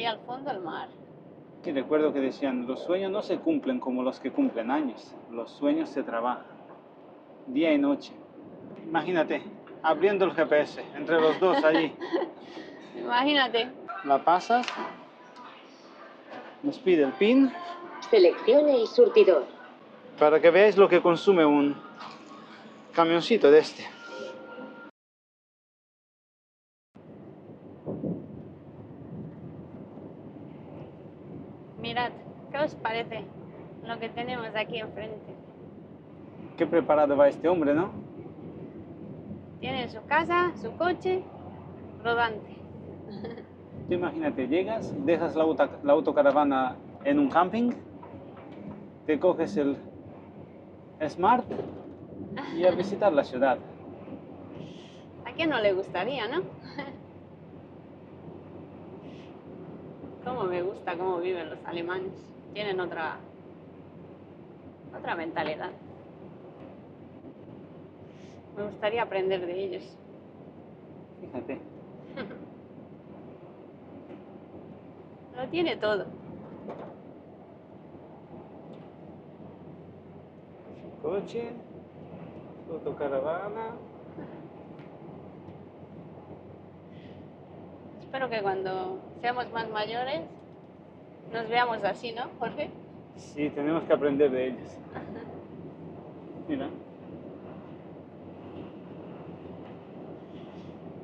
al fondo el mar. Sí, recuerdo que decían, los sueños no se cumplen como los que cumplen años, los sueños se trabajan, día y noche. Imagínate, abriendo el GPS entre los dos allí. Imagínate. La pasas, nos pide el PIN. Seleccione el surtidor. Para que veáis lo que consume un camioncito de este. Mirad, ¿qué os parece lo que tenemos aquí enfrente? Qué preparado va este hombre, ¿no? Tiene su casa, su coche, rodante. Tú imagínate, llegas, dejas la autocaravana en un camping, te coges el Smart y a visitar la ciudad. ¿A quién no le gustaría, no? Cómo me gusta cómo viven los alemanes. Tienen otra mentalidad. Me gustaría aprender de ellos. Fíjate. Lo tiene todo. Su coche, su autocaravana. Espero que cuando seamos más mayores nos veamos así, ¿no, Jorge? Sí, tenemos que aprender de ellos. Mira.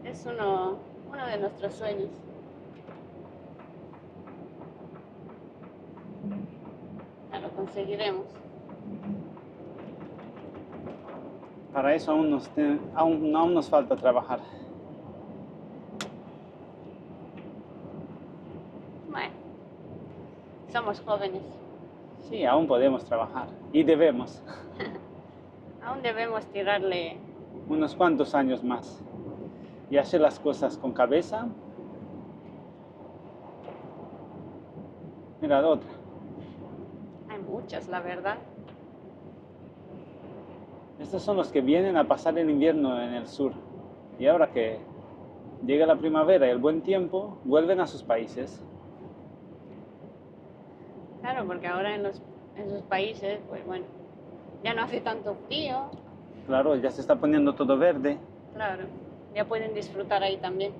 Es uno de nuestros sueños. Ya lo conseguiremos. Para eso aún nos falta trabajar. Bueno, somos jóvenes. Sí, aún podemos trabajar. Y debemos. Aún debemos tirarle. Unos cuantos años más. Y hacer las cosas con cabeza. Mira, otra. Hay muchas, la verdad. Estos son los que vienen a pasar el invierno en el sur. Y ahora que llega la primavera y el buen tiempo, vuelven a sus países. Claro, porque ahora en sus países, pues bueno, ya no hace tanto frío. Claro, ya se está poniendo todo verde. Claro, ya pueden disfrutar ahí también.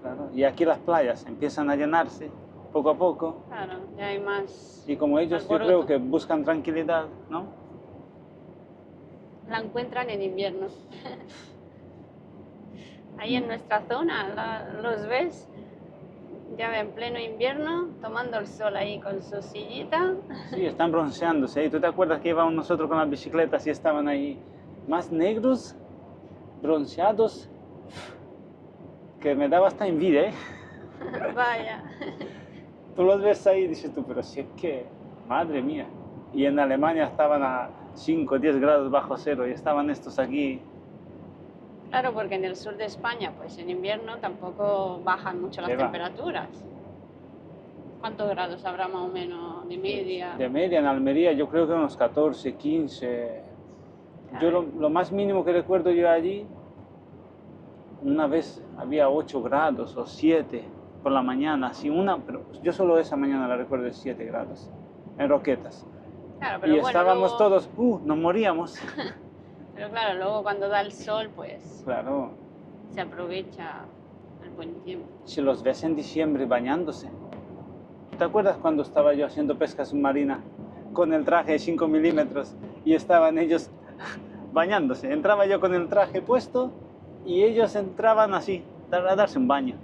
Claro, y aquí las playas empiezan a llenarse poco a poco. Claro, ya hay más. Y como ellos yo creo que buscan tranquilidad, ¿no? La encuentran en invierno. Ahí en nuestra zona los ves ya en pleno invierno tomando el sol ahí con su sillita. Sí, están bronceándose. ¿Y tú te acuerdas que íbamos nosotros con las bicicletas y estaban ahí más negros, bronceados? Que me daba hasta envidia, ¿eh? Vaya. Tú los ves ahí y dices tú, pero si es que, madre mía. Y en Alemania estaban a 5 o 10 grados bajo cero y estaban estos aquí. Claro, porque en el sur de España, pues en invierno tampoco bajan mucho las temperaturas. ¿Cuántos grados habrá más o menos de media? De media en Almería yo creo que unos 14, 15. Yo lo más mínimo que recuerdo yo allí, una vez había 8 grados o 7 por la mañana, así pero yo solo esa mañana la recuerdo de 7 grados, en Roquetas. Claro, pero y bueno, estábamos luego... todos, nos moríamos. Pero claro, luego cuando da el sol, pues claro, se aprovecha el buen tiempo. Si los ves en diciembre bañándose. ¿Te acuerdas cuando estaba yo haciendo pesca submarina con el traje de 5 milímetros y estaban ellos bañándose? Entraba yo con el traje puesto y ellos entraban así, a darse un baño.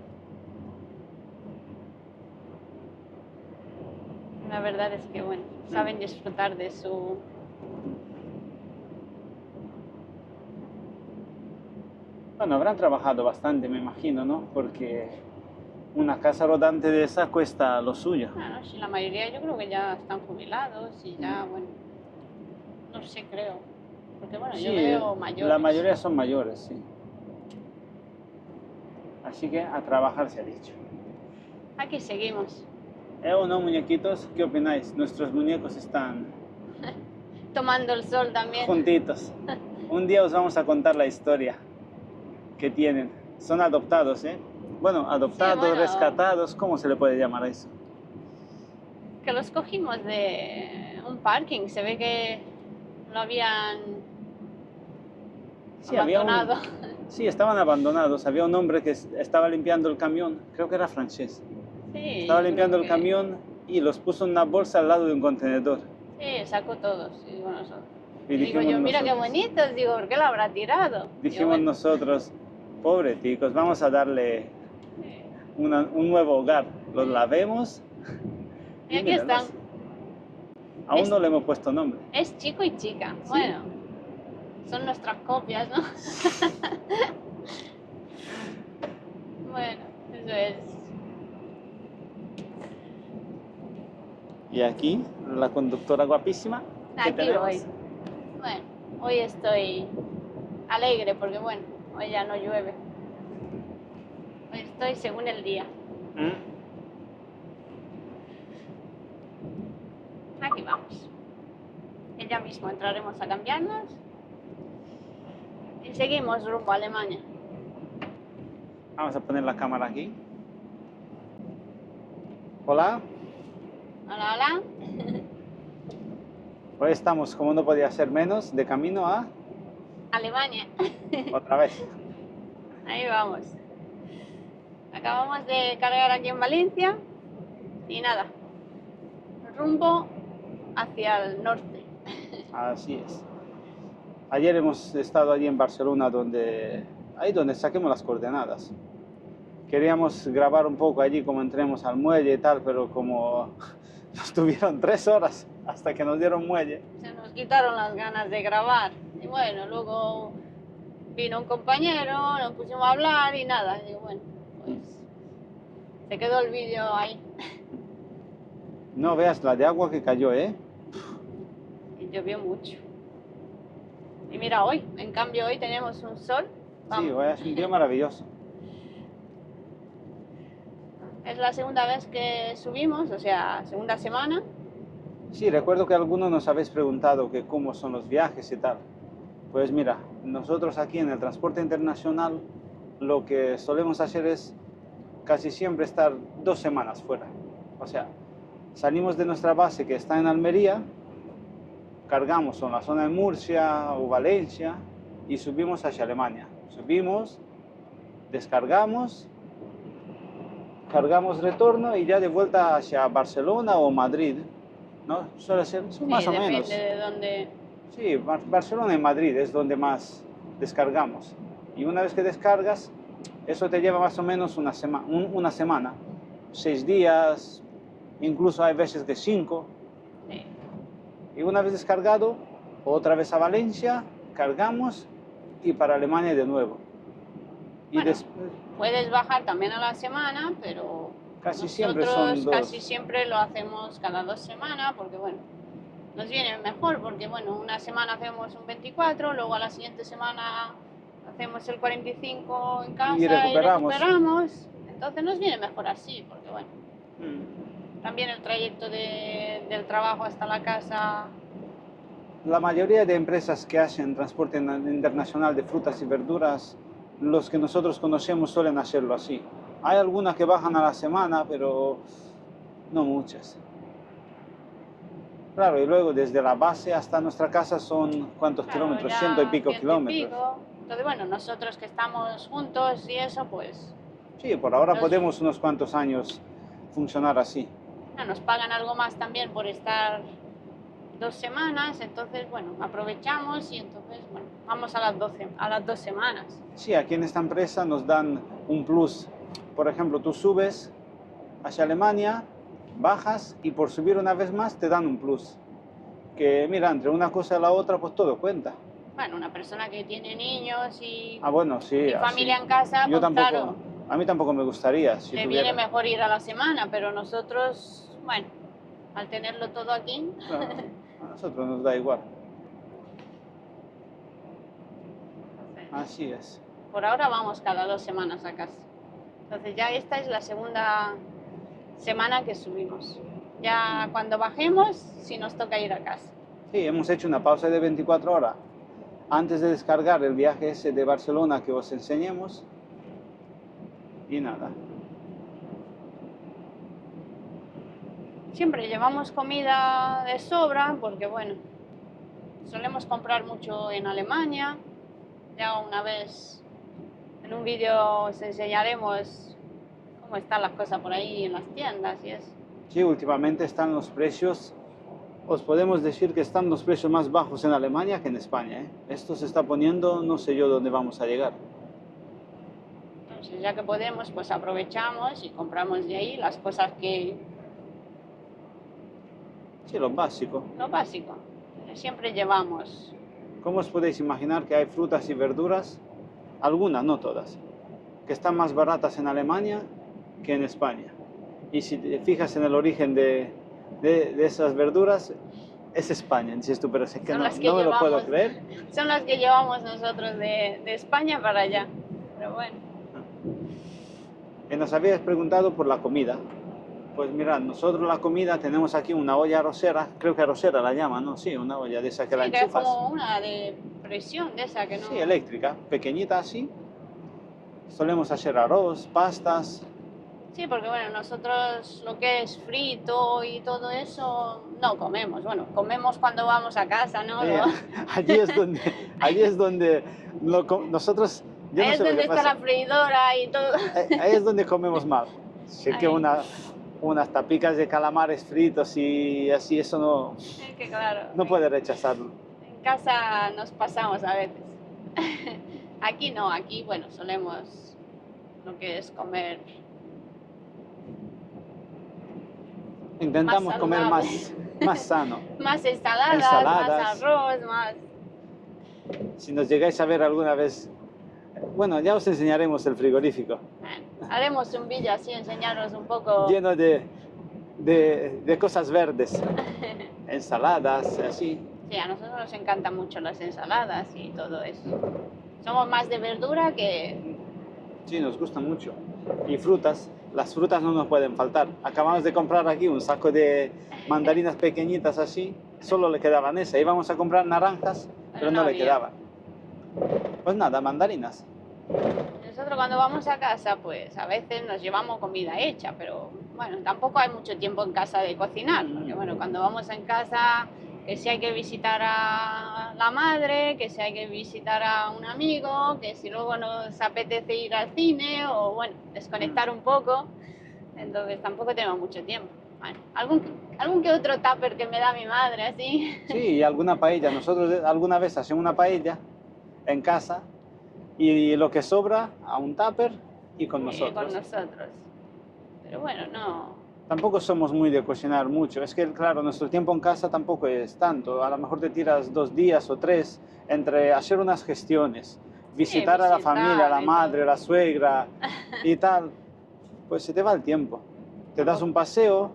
La verdad es que, bueno, saben disfrutar de su... Bueno, habrán trabajado bastante, me imagino, ¿no? Porque una casa rodante de esa cuesta lo suyo. Bueno, sí, la mayoría yo creo que ya están jubilados y ya, bueno, no sé, creo. Porque, bueno, sí, yo veo mayores. La mayoría son mayores, sí. Así que a trabajar se ha dicho. Aquí seguimos. ¿O no, muñequitos? ¿Qué opináis? Nuestros muñecos están... tomando el sol también. Juntitos. Un día os vamos a contar la historia que tienen. Son adoptados, ¿eh? Bueno, Bueno, adoptados, Sí, bueno. rescatados, ¿cómo se le puede llamar a eso? Que los cogimos de un parking, se ve que lo habían Sí, había abandonado. sí, estaban abandonados. Había un hombre que estaba limpiando el camión, creo que era francés. Sí, Estaba yo limpiando creo el que- camión y los puso en una bolsa al lado de un contenedor. Sí, sacó todos. Y digo, Y digo dijimos yo, mira qué nosotros, bonitos, digo, ¿por qué lo habrá tirado? Digo, dijimos bueno, nosotros, pobre ticos, vamos a darle eh, un nuevo hogar. Los lavemos y y aquí están. míralos. Aún Es- no le hemos puesto nombre. Es chico y chica. Sí. Bueno, son nuestras copias, ¿no? Bueno, eso es. Y aquí, la conductora guapísima. que Aquí tenemos. voy. Bueno, hoy estoy alegre porque, bueno, hoy ya no llueve. Hoy estoy según el día. ¿Mm? Aquí vamos. Y ya mismo entraremos a cambiarnos y seguimos rumbo a Alemania. Vamos a poner la cámara aquí. Hola, Hola, hola. hoy estamos, como no podía ser menos, de camino a Alemania. otra vez. Ahí vamos. Acabamos de cargar aquí en Valencia y nada, rumbo hacia el norte. Así es. Ayer hemos estado allí en Barcelona, ahí donde saquemos las coordenadas. Queríamos grabar un poco allí como entremos al muelle y tal, pero como nos tuvieron 3 horas hasta que nos dieron muelle. Se nos quitaron las ganas de grabar. Y bueno, luego vino un compañero, nos pusimos a hablar y nada. Y bueno, pues se quedó el vídeo ahí. No veas la de agua que cayó, ¿eh? Y llovió mucho. Y mira hoy, en cambio hoy tenemos un sol. Sí, Vamos. hoy es un día maravilloso. Es la segunda vez que subimos, o sea, segunda semana. Sí, recuerdo que algunos nos habéis preguntado que cómo son los viajes y tal. Pues mira, nosotros aquí en el transporte internacional lo que solemos hacer es casi siempre estar 2 semanas fuera. O sea, salimos de nuestra base que está en Almería, cargamos en la zona de Murcia o Valencia y subimos hacia Alemania. Subimos, descargamos, cargamos retorno y ya de vuelta hacia Barcelona o Madrid, ¿no? Suele ser Sí, más o depende menos. de dónde. Sí, Barcelona y Madrid es donde más descargamos. Y una vez que descargas, eso te lleva más o menos una semana, 6 días, incluso hay veces de 5. Sí. Y una vez descargado, otra vez a Valencia, cargamos y para Alemania de nuevo. Y Bueno, después, Puedes bajar también a la semana, pero casi siempre son nosotros 2. casi siempre lo hacemos cada 2 semanas porque bueno, nos viene mejor porque bueno, una semana hacemos un 24, luego a la siguiente semana hacemos el 45 en casa Y recuperamos. Entonces nos viene mejor así porque bueno, también el trayecto del trabajo hasta la casa. La mayoría de empresas que hacen transporte internacional de frutas y verduras, los que nosotros conocemos suelen hacerlo así. Hay algunas que bajan a la semana, pero no muchas. Claro, y luego desde la base hasta nuestra casa son ¿cuántos Claro, kilómetros? ya 100 y pico 100 y kilómetros. pico. Entonces bueno, nosotros que estamos juntos y eso pues Sí, por ahora Los- podemos unos cuantos años funcionar así. nos pagan algo más también por estar 2 semanas, entonces bueno, aprovechamos y entonces bueno, vamos a las 2 semanas. Sí, aquí en esta empresa nos dan un plus. Por ejemplo, tú subes hacia Alemania, bajas y por subir una vez más te dan un plus. Que mira, entre una cosa y la otra, pues todo cuenta. Bueno, una persona que tiene niños y, Ah, bueno, sí. y así. familia en casa, Yo pues tampoco, claro, a mí tampoco me gustaría si le tuviera. viene mejor ir a la semana, pero nosotros, bueno, al tenerlo todo aquí, Claro, a nosotros nos da igual. Así es. por ahora vamos cada 2 semanas a casa. Entonces ya esta es la segunda semana que subimos. Ya cuando bajemos, si nos toca ir a casa. Sí, hemos hecho una pausa de 24 horas. Antes de descargar el viaje ese de Barcelona que os enseñemos, y nada. Siempre llevamos comida de sobra porque, bueno, solemos comprar mucho en Alemania. Ya una vez en un vídeo os enseñaremos cómo están las cosas por ahí en las tiendas y eso. Sí, últimamente están los precios, os podemos decir que están los precios más bajos en Alemania que en España, ¿eh? Esto se está poniendo, no sé yo dónde vamos a llegar. Entonces, ya que podemos, pues aprovechamos y compramos de ahí las cosas que... Sí, lo básico. Lo básico. Siempre llevamos. ¿Cómo os podéis imaginar que hay frutas y verduras, algunas, no todas, que están más baratas en Alemania que en España? Y si te fijas en el origen de esas verduras, es España. Dices tú, pero es que Son no, las que no me lo puedo llevamos. creer. Son las que llevamos nosotros de España para allá. Pero bueno, Y nos habías preguntado por la comida. Pues mirad, nosotros la comida tenemos aquí una olla arrocera, creo que arrocera la llaman, ¿no? Sí, una olla de esa que la sí, que es enchufas. como una de presión de esa que no... Sí, eléctrica, pequeñita así. Solemos hacer arroz, pastas. Sí, porque bueno, nosotros lo que es frito y todo eso no comemos. Bueno, comemos cuando vamos a casa, ¿no? Allí es donde nosotros... Yo Ahí no es sé lo donde que está pasa. la freidora y todo. Ahí es donde comemos mal. Sé que Ahí. unas tapicas de calamares fritos y así, eso no, Es que claro, no puede rechazarlo. en casa nos pasamos a veces. Aquí no, aquí bueno, solemos lo que es comer Intentamos más comer más sano. más ensaladas, Ensaladas. más arroz, más... Si nos llegáis a ver alguna vez, bueno, ya os enseñaremos el frigorífico, Bueno, haremos un vídeo así, enseñaros un poco. lleno de cosas verdes, ensaladas, así. Sí, a nosotros nos encantan mucho las ensaladas y todo eso. Somos más de verdura que... Sí, nos gusta mucho. Y frutas, las frutas no nos pueden faltar. Acabamos de comprar aquí un saco de mandarinas pequeñitas así, solo le quedaban esas. Íbamos a comprar naranjas, pero no le había. quedaban. Pues nada, mandarinas. Nosotros cuando vamos a casa, pues a veces nos llevamos comida hecha, pero bueno, tampoco hay mucho tiempo en casa de cocinar, porque bueno, cuando vamos en casa, que si hay que visitar a la madre, que si hay que visitar a un amigo, que si luego nos apetece ir al cine o bueno, desconectar un poco, entonces tampoco tenemos mucho tiempo. Bueno, algún que otro tupper que me da mi madre, así. Sí, y alguna paella. Nosotros alguna vez hacemos una paella en casa y lo que sobra a un tupper y con nosotros. Con nosotros. Pero bueno, no... Tampoco somos muy de cocinar mucho. Es que, claro, nuestro tiempo en casa tampoco es tanto. A lo mejor te tiras 2 días o 3 entre hacer unas gestiones, visitar a la familia, a la madre, a la suegra y tal. Pues se te va el tiempo. Te das un paseo.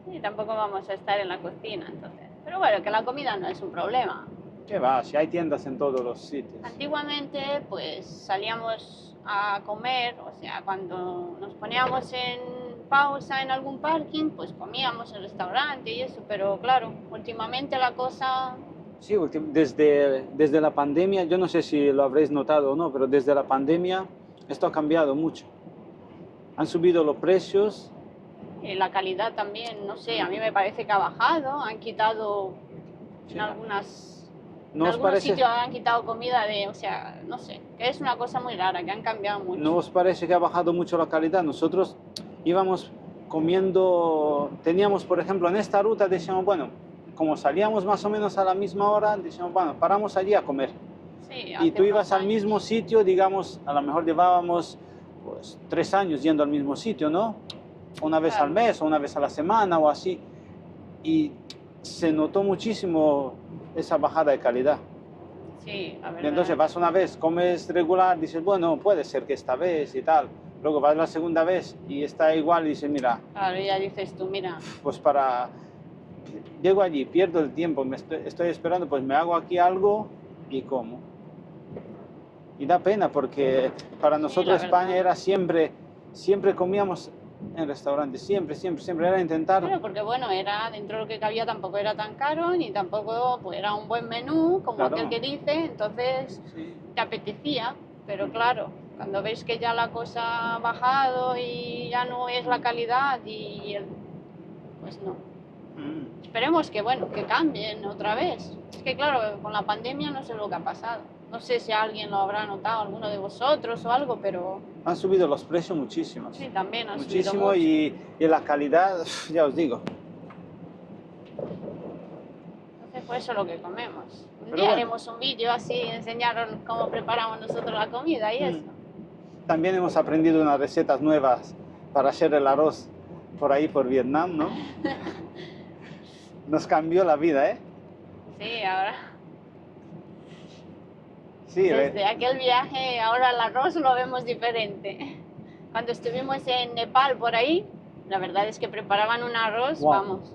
Sí, tampoco vamos a estar en la cocina, entonces. Pero bueno, que la comida no es un problema. ¿Qué va? Si hay tiendas en todos los sitios. Antiguamente, pues salíamos a comer, o sea, cuando nos poníamos en pausa en algún parking, pues comíamos en el restaurante y eso, pero claro, últimamente la cosa... Sí, desde la pandemia, yo no sé si lo habréis notado o no, pero desde la pandemia esto ha cambiado mucho. Han subido los precios. La calidad también, no sé, a mí me parece que ha bajado, han quitado Sí. en algunas... ¿No en os algunos parece, sitios han quitado comida de, o sea, no sé, que es una cosa muy rara, que han cambiado mucho. ¿no os parece que ha bajado mucho la calidad? Nosotros íbamos comiendo, teníamos, por ejemplo, en esta ruta, decíamos, bueno, como salíamos más o menos a la misma hora, decíamos, bueno, paramos allí a comer. Sí, Y hace tú ibas unos al años. mismo sitio, digamos, a lo mejor llevábamos pues, 3 años yendo al mismo sitio, ¿no? Una vez Claro. al mes o una vez a la semana o así. Y se notó muchísimo esa bajada de calidad. Sí, la Y verdad. entonces vas una vez, comes regular, dices, bueno, puede ser que esta vez y tal. Luego vas la segunda vez y está igual y dices, mira, Claro, ya dices tú, mira, pues para... Llego allí, pierdo el tiempo, estoy esperando, pues me hago aquí algo y como. Y da pena porque para nosotros la España verdad. era siempre comíamos en restaurantes, siempre, era intentar... pero porque bueno, era dentro de lo que cabía, tampoco era tan caro, ni tampoco pues, era un buen menú, como Claro. aquel que dice, entonces Sí. te apetecía, pero claro, Cuando veis que ya la cosa ha bajado y ya no es la calidad pues no. Esperemos que, bueno, que cambien otra vez. Es que claro, con la pandemia no sé lo que ha pasado. No sé si alguien lo habrá notado, alguno de vosotros o algo, pero Han subido los precios muchísimo. sí, también han subido Muchísimo mucho. y la calidad, ya os digo. Entonces, pues eso es lo que comemos. Un Pero día bueno. haremos un vídeo así, enseñaros cómo preparamos nosotros la comida y eso. También hemos aprendido unas recetas nuevas para hacer el arroz por ahí, por Vietnam, ¿no? Nos cambió la vida, ¿eh? Sí, ahora. Sí, Desde aquel viaje, ahora el arroz lo vemos diferente. Cuando estuvimos en Nepal, por ahí, la verdad es que preparaban un arroz, Wow. vamos.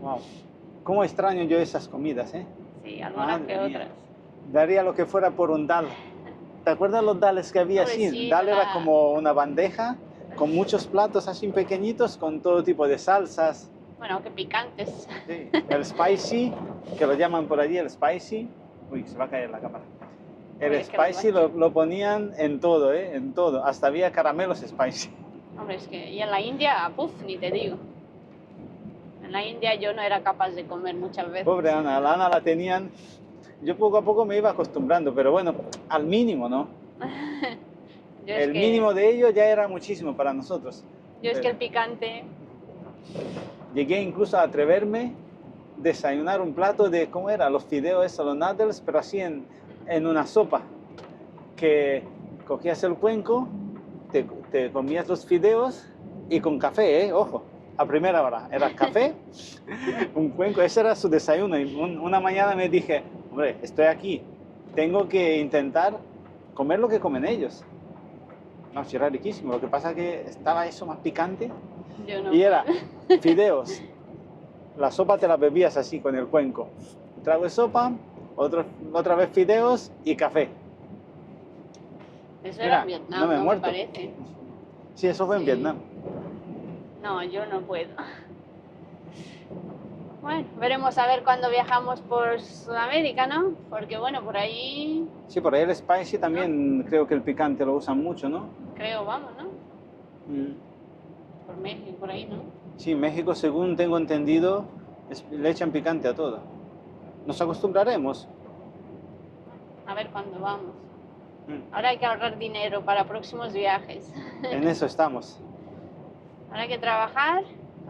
wow. ¿Cómo extraño yo esas comidas, eh? Sí, algunas Madre que mía. otras. Daría lo que fuera por un dal. ¿Te acuerdas los dales que había así? Pobrecita. Dal era como una bandeja con muchos platos así pequeñitos con todo tipo de salsas. Bueno, que picantes. Sí. El spicy, que lo llaman por allí, el spicy. Uy, se va a caer la cámara. El Uy, es que lo spicy lo ponían en todo, ¿eh? En todo. Hasta había caramelos spicy. Hombre, es que y en la India, puf, ni te digo. En la India yo no era capaz de comer muchas veces. Pobre Ana, la Ana la tenían. Yo poco a poco me iba acostumbrando, pero bueno, al mínimo, ¿no? Yo es El que- mínimo de ello ya era muchísimo para nosotros. Yo es que el picante, Llegué incluso a atreverme a desayunar un plato de, ¿cómo era? Los fideos, esos, los noodles, pero así en una sopa. Que cogías el cuenco, te comías los fideos y con café, ojo, a primera hora. Era café, un cuenco, ese era su desayuno. Y una mañana me dije, hombre, estoy aquí, tengo que intentar comer lo que comen ellos. No, sí, era riquísimo. Lo que pasa es que estaba eso más picante. yo no. Y era fideos. La sopa te la bebías así con el cuenco. Un trago de sopa, otra vez fideos y café. Eso Mira, era en Vietnam, no me he me muerto. parece. Sí, eso fue en Sí. Vietnam. No, yo no puedo. Bueno, veremos a ver cuando viajamos por Sudamérica, ¿no? Porque bueno, por ahí Sí, por ahí el spicy también creo que el picante lo usan mucho, ¿no? creo, vamos, ¿no? Mm. Por México, por ahí, ¿no? Sí, México, según tengo entendido, le echan picante a todo. Nos acostumbraremos. A ver cuándo vamos. Mm. Ahora hay que ahorrar dinero para próximos viajes. En eso estamos. Ahora hay que trabajar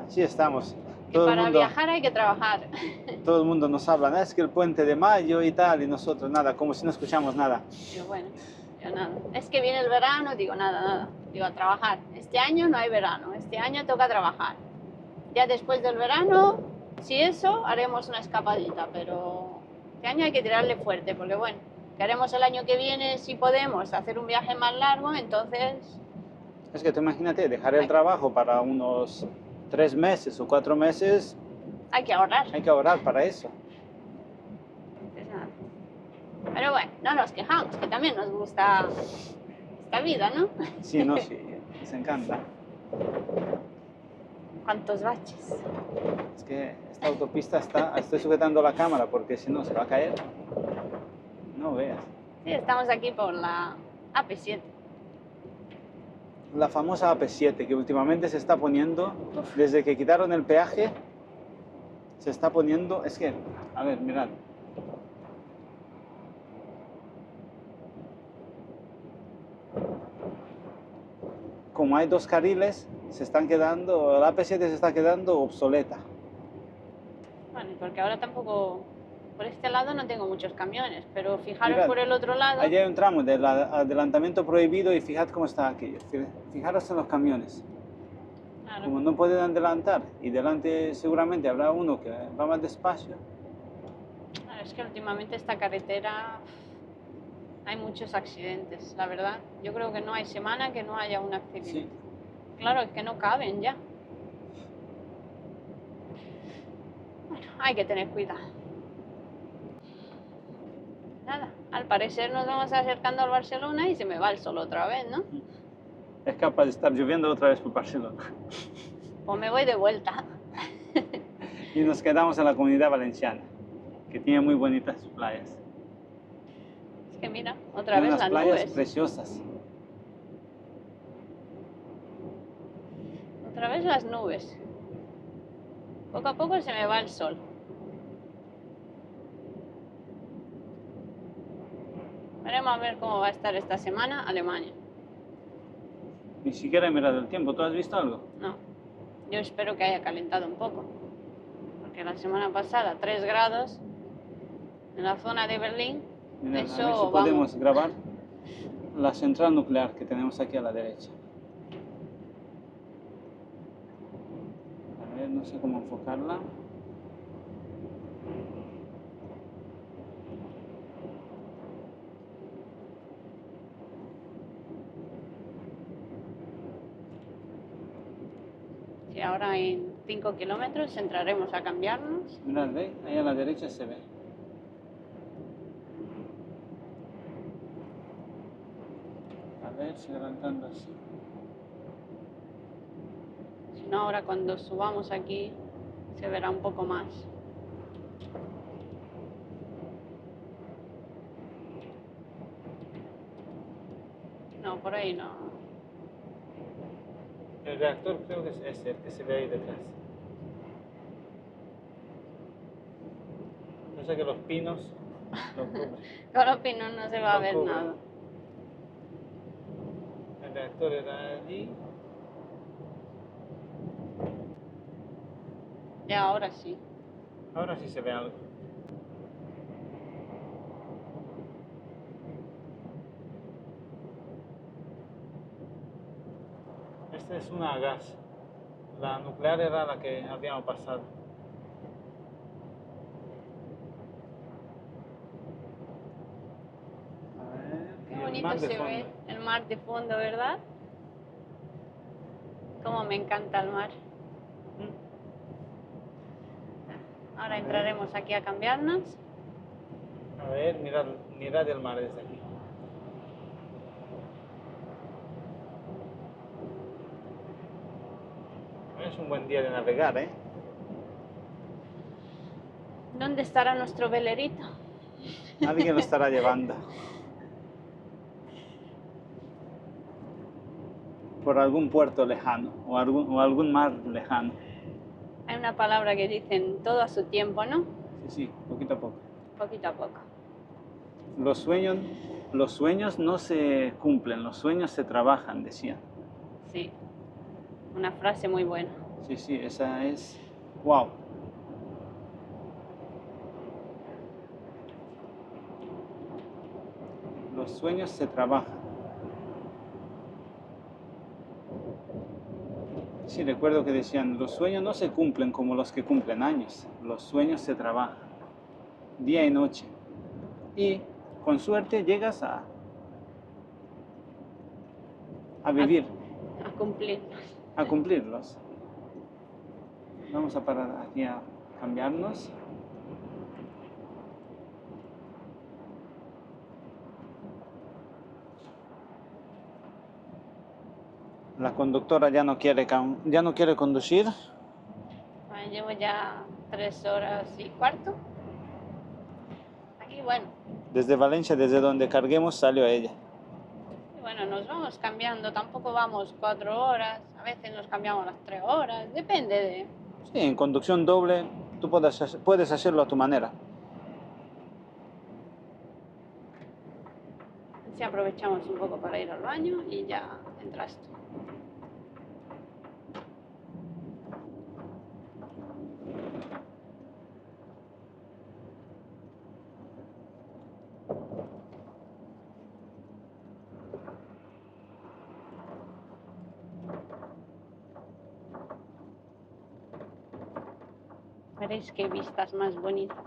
Así estamos. y Todo el para mundo, viajar hay que trabajar. todo el mundo nos habla, "Ah, es que el puente de mayo y tal", y nosotros nada, como si no escuchamos nada. Digo, bueno, yo nada. Es que viene el verano, digo, nada. Digo, a trabajar. Este año no hay verano, este año toca trabajar. Ya después del verano, si eso, haremos una escapadita, pero este año hay que tirarle fuerte, porque bueno, que haremos el año que viene, si podemos, hacer un viaje más largo, entonces, Es que tú imagínate, dejar el trabajo para unos 3 meses o 4 meses, hay que ahorrar. hay que ahorrar para eso. Entonces, nada. Pero bueno, no nos quejamos, que también nos gusta esta vida, ¿no? Sí, no, sí, nos encanta. Cuántos baches. Es que esta autopista estoy sujetando la cámara porque si no se va a caer. No veas. Sí, estamos aquí por la AP7. La famosa AP7 que últimamente se está poniendo, desde que quitaron el peaje, se está poniendo, es que, a ver, mirad. Como hay 2 carriles, la AP7 se está quedando obsoleta. Bueno, porque ahora tampoco, por este lado no tengo muchos camiones, pero fijaros Mirad, por el otro lado. Allí hay un tramo del adelantamiento prohibido y fijad cómo está aquello. Fijaros en los camiones. Claro. Como no pueden adelantar y delante seguramente habrá uno que va más despacio. Claro, es que últimamente esta carretera hay muchos accidentes, la verdad. Yo creo que no hay semana que no haya un accidente. Sí. Claro, es que no caben ya. Bueno, hay que tener cuidado. Nada, al parecer nos vamos acercando al Barcelona y se me va el sol otra vez, ¿no? Es capaz de estar lloviendo otra vez por Barcelona. O me voy de vuelta. Y nos quedamos en la Comunidad Valenciana, que tiene muy bonitas playas. Es que mira, otra Tiene vez unas las playas nubes. preciosas. Otra vez las nubes. Poco a poco se me va el sol. Veremos a ver cómo va a estar esta semana Alemania. Ni siquiera he mirado el tiempo. ¿Tú has visto algo? No, yo espero que haya calentado un poco. Porque la semana pasada 3 grados en la zona de Berlín. Mira, Eso, a ver si vamos. podemos grabar la central nuclear que tenemos aquí a la derecha. A ver, no sé cómo enfocarla. Sí, ahora en 5 kilómetros entraremos a cambiarnos. Mirad, ¿ve? Ahí a la derecha se ve. A ver si levantando así. Si no, ahora cuando subamos aquí se verá un poco más. No, por ahí no. El reactor creo que es ese, el que se ve ahí detrás. No sé que los pinos lo cubren. Con los pinos no se va a Lo ver cubren. nada. El reactor era allí. Ya, ahora sí. Ahora sí se ve algo. Esta es una a gas. La nuclear era la que habíamos pasado. A ver, Qué y el bonito mar de se fondo. ve el mar de fondo, ¿verdad? Cómo me encanta el mar. Ahora A ver. entraremos aquí a cambiarnos. A ver, mirad el mar desde aquí. Es un buen día de navegar, ¿eh? ¿Dónde estará nuestro velerito? Alguien lo estará llevando. Por algún puerto lejano o algún mar lejano. Hay una palabra que dicen todo a su tiempo, ¿no? Sí, sí, poquito a poco. Poquito a poco. Los sueños no se cumplen, los sueños se trabajan, decían. Sí, una frase muy buena. Sí, sí, esa es... ¡Wow! Los sueños se trabajan. Sí, recuerdo que decían, los sueños no se cumplen como los que cumplen años. Los sueños se trabajan día y noche. Y con suerte llegas a vivir, A cumplir. a cumplirlos. Vamos a parar aquí a cambiarnos. La conductora ya no quiere conducir. Bueno, llevo ya 3 horas y cuarto. Aquí, bueno. Desde Valencia, desde donde carguemos, salió ella. Y bueno, nos vamos cambiando. Tampoco vamos 4 horas. A veces nos cambiamos las 3 horas. Depende de... Sí, en conducción doble tú puedes hacerlo a tu manera. Si aprovechamos un poco para ir al baño y ya entras tú. Veréis qué vistas más bonitas.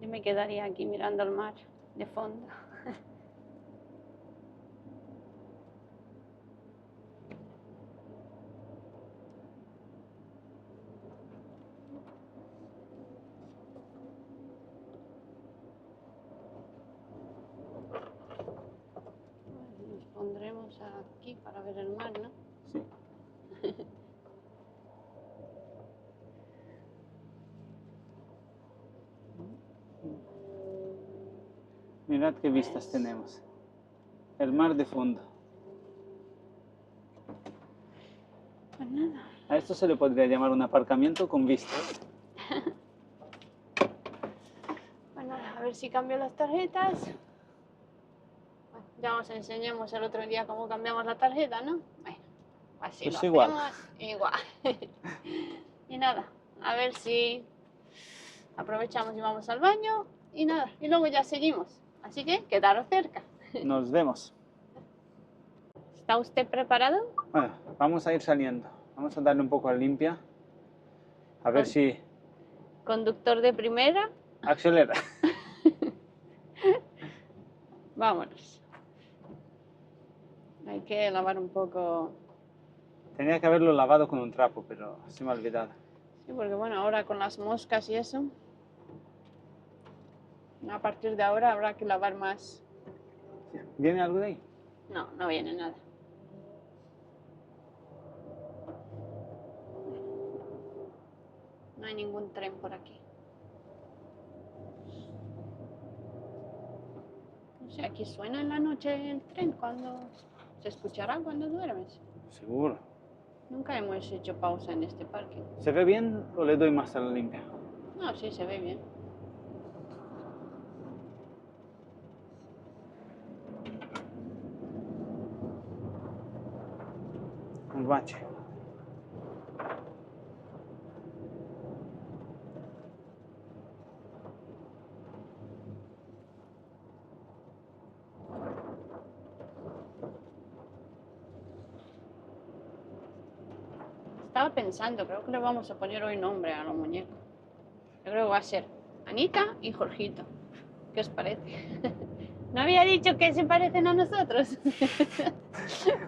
Yo me quedaría aquí mirando el mar de fondo. Nos pondremos aquí para ver el mar, ¿no? Sí. Mirad qué vistas tenemos. El mar de fondo. Pues nada. A esto se le podría llamar un aparcamiento con vistas. Pues nada, a ver si cambio las tarjetas. Bueno, ya os enseñamos el otro día cómo cambiamos la tarjeta, ¿no? Bueno, así Pues lo igual. hacemos, igual. Y nada, a ver si aprovechamos y vamos al baño y nada, y luego ya seguimos. Así que quedaros cerca. Nos vemos. ¿Está usted preparado? Bueno, vamos a ir saliendo. Vamos a darle un poco a limpia. A ver si Conductor de primera, acelera. vámonos. Hay que lavar un poco. Tenía que haberlo lavado con un trapo, pero se me ha olvidado. Sí, porque bueno, ahora con las moscas y eso, a partir de ahora habrá que lavar más. ¿Viene algo de ahí? No, no viene nada. No hay ningún tren por aquí. No sé, aquí suena en la noche el tren cuando se escuchará cuando duermes. Seguro. Nunca hemos hecho pausa en este parque. ¿Se ve bien o le doy más a la limpia? No, sí, se ve bien. Un bache. Estaba pensando, creo que le vamos a poner hoy nombre a los muñecos. Yo creo que va a ser Anita y Jorgito. ¿Qué os parece? ¿No había dicho que se parecen a nosotros?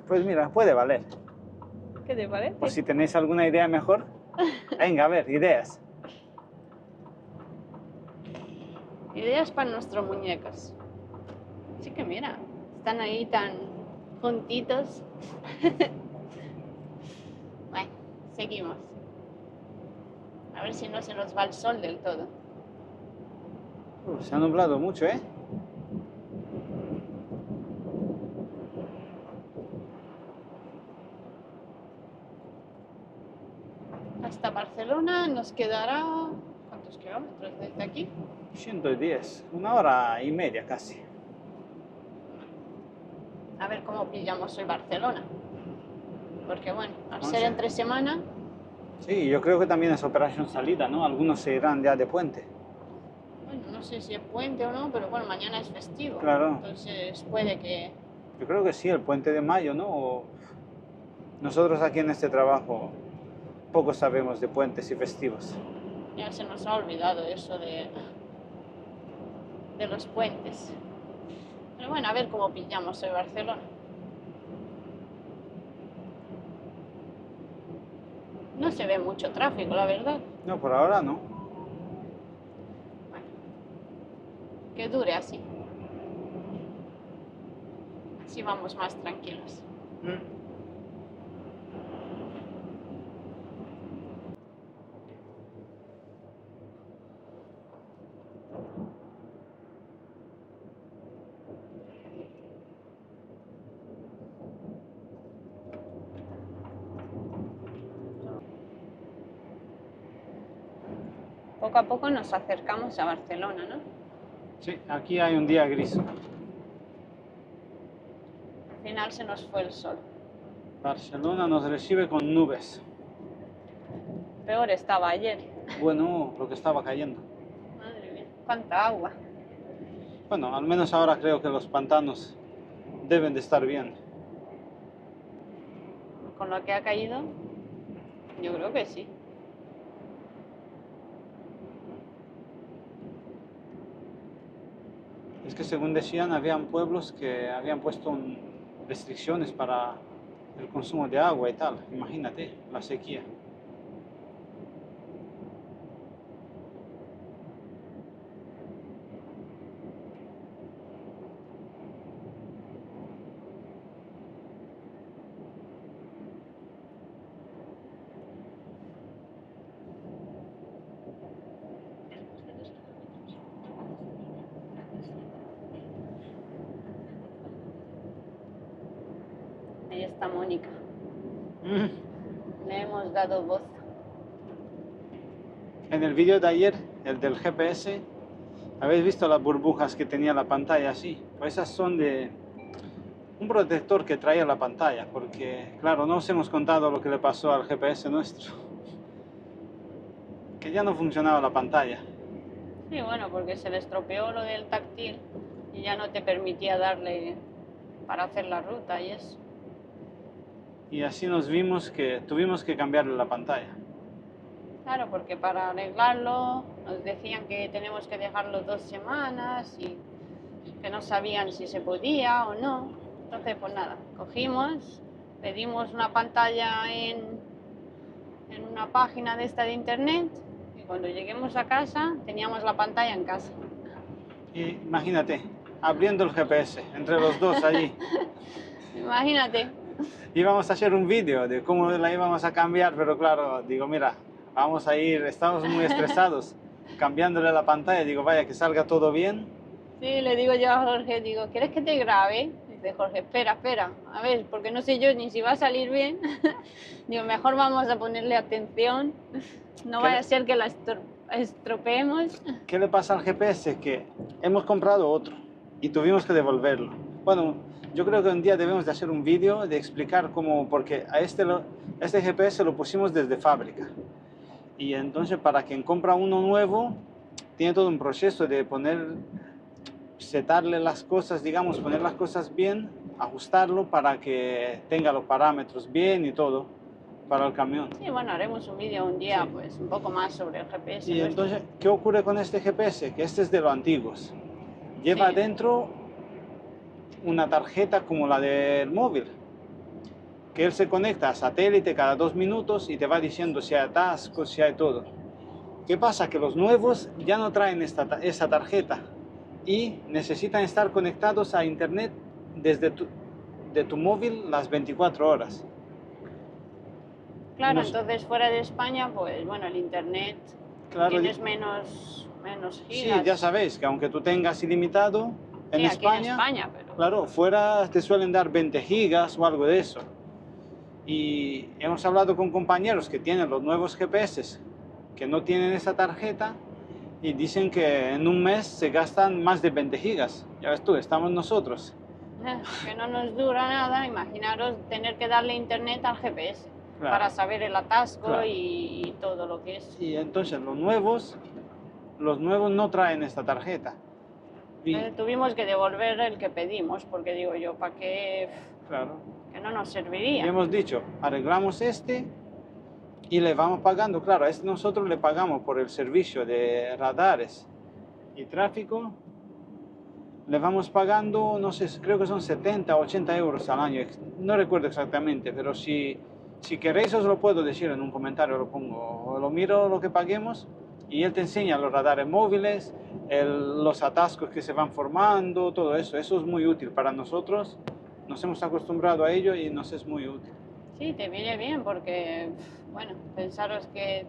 Pues mira, puede valer. ¿Qué te parece? O si tenéis alguna idea mejor. Venga, a ver, ideas. Ideas para nuestros muñecos. Así que mira, están ahí tan juntitos. Bueno, seguimos. A ver si no se nos va el sol del todo. Se ha nublado mucho, ¿eh? Hasta Barcelona nos quedará... ¿Cuántos kilómetros desde aquí? 110, 1 hora y media casi. A ver cómo pillamos hoy Barcelona. Porque bueno, al No ser sé. entre semana, Sí, yo creo que también es operación salida, ¿no? Algunos se irán ya de puente. bueno, no sé si es puente o no, pero bueno, mañana es festivo. Claro. Entonces puede que... Yo creo que sí, el puente de mayo, ¿no? Nosotros aquí en este trabajo poco sabemos de puentes y festivos. Ya se nos ha olvidado eso de los puentes. Pero bueno, a ver cómo pillamos hoy Barcelona. No se ve mucho tráfico, la verdad. No, por ahora no. Bueno, que dure así. Así vamos más tranquilos. Poco a poco nos acercamos a Barcelona, ¿no? Sí, aquí hay un día gris. Al final se nos fue el sol. Barcelona nos recibe con nubes. Peor estaba ayer. Bueno, lo que estaba cayendo. Madre mía, cuánta agua. Bueno, al menos ahora creo que los pantanos deben de estar bien. Con lo que ha caído, yo creo que sí. Es que según decían, habían pueblos que habían puesto restricciones para el consumo de agua y tal. Imagínate, la sequía. Ahí está Mónica. le hemos dado voz. En el vídeo de ayer, el del GPS, ¿habéis visto las burbujas que tenía la pantalla así? Pues esas son de un protector que traía la pantalla, porque claro, no os hemos contado lo que le pasó al GPS nuestro, que ya no funcionaba la pantalla. Sí, bueno, porque se le estropeó lo del táctil y ya no te permitía darle para hacer la ruta y eso. Y así nos vimos que tuvimos que cambiarle la pantalla. Claro, porque para arreglarlo nos decían que tenemos que dejarlo 2 semanas y que no sabían si se podía o no. Entonces, pues nada, cogimos, pedimos una pantalla en una página de esta de internet y cuando lleguemos a casa teníamos la pantalla en casa. Y imagínate, abriendo el GPS entre los dos allí. Imagínate. Íbamos a hacer un vídeo de cómo la íbamos a cambiar, pero claro, digo, mira, vamos a ir, estamos muy estresados cambiándole la pantalla. Digo, vaya, que salga todo bien. Sí, le digo yo a Jorge, digo, ¿quieres que te grabe? Dice Jorge, espera, a ver, porque no sé yo ni si va a salir bien. Digo, mejor vamos a ponerle atención, no vaya a ser que la estropeemos. ¿Qué le pasa al GPS? Que hemos comprado otro y tuvimos que devolverlo. Bueno, yo creo que un día debemos de hacer un vídeo de explicar cómo, porque a este GPS lo pusimos desde fábrica. Y entonces para quien compra uno nuevo, tiene todo un proceso de setarle las cosas, digamos, poner las cosas bien, ajustarlo para que tenga los parámetros bien y todo para el camión. Sí, bueno, haremos un vídeo un día, Sí. pues un poco más sobre el GPS. Y entonces, ¿qué ocurre con este GPS? Que este es de los antiguos. Lleva Sí. dentro una tarjeta como la del móvil, que él se conecta a satélite cada 2 minutos y te va diciendo si hay atascos, si hay todo. ¿Qué pasa? Que los nuevos ya no traen esa tarjeta y necesitan estar conectados a internet desde tu móvil las 24 horas. Claro, No sé. entonces fuera de España, pues bueno, el internet Claro, tienes menos sí, gigas. ya sabéis que aunque tú tengas ilimitado en Sí, aquí España, en España, pero... claro, fuera te suelen dar 20 gigas o algo de eso. Y hemos hablado con compañeros que tienen los nuevos GPS, que no tienen esa tarjeta, y dicen que en un mes se gastan más de 20 gigas. Ya ves tú, estamos nosotros. que no nos dura nada, imaginaros tener que darle internet al GPS Claro. para saber el atasco Claro. y todo lo que es. Y entonces los nuevos no traen esta tarjeta. Y, Tuvimos que devolver el que pedimos, porque digo yo, ¿para qué? claro, Que no nos y serviría. hemos dicho, arreglamos este y le vamos pagando. Claro, a este nosotros le pagamos por el servicio de radares y tráfico. Le vamos pagando, no sé, creo que son 70 o 80 euros al año. No recuerdo exactamente, pero si queréis os lo puedo decir en un comentario, lo pongo. Lo miro lo que paguemos y él te enseña los radares móviles, los atascos que se van formando, todo eso. Eso es muy útil para nosotros. Nos hemos acostumbrado a ello y nos es muy útil. Sí, te viene bien porque, bueno, pensaros que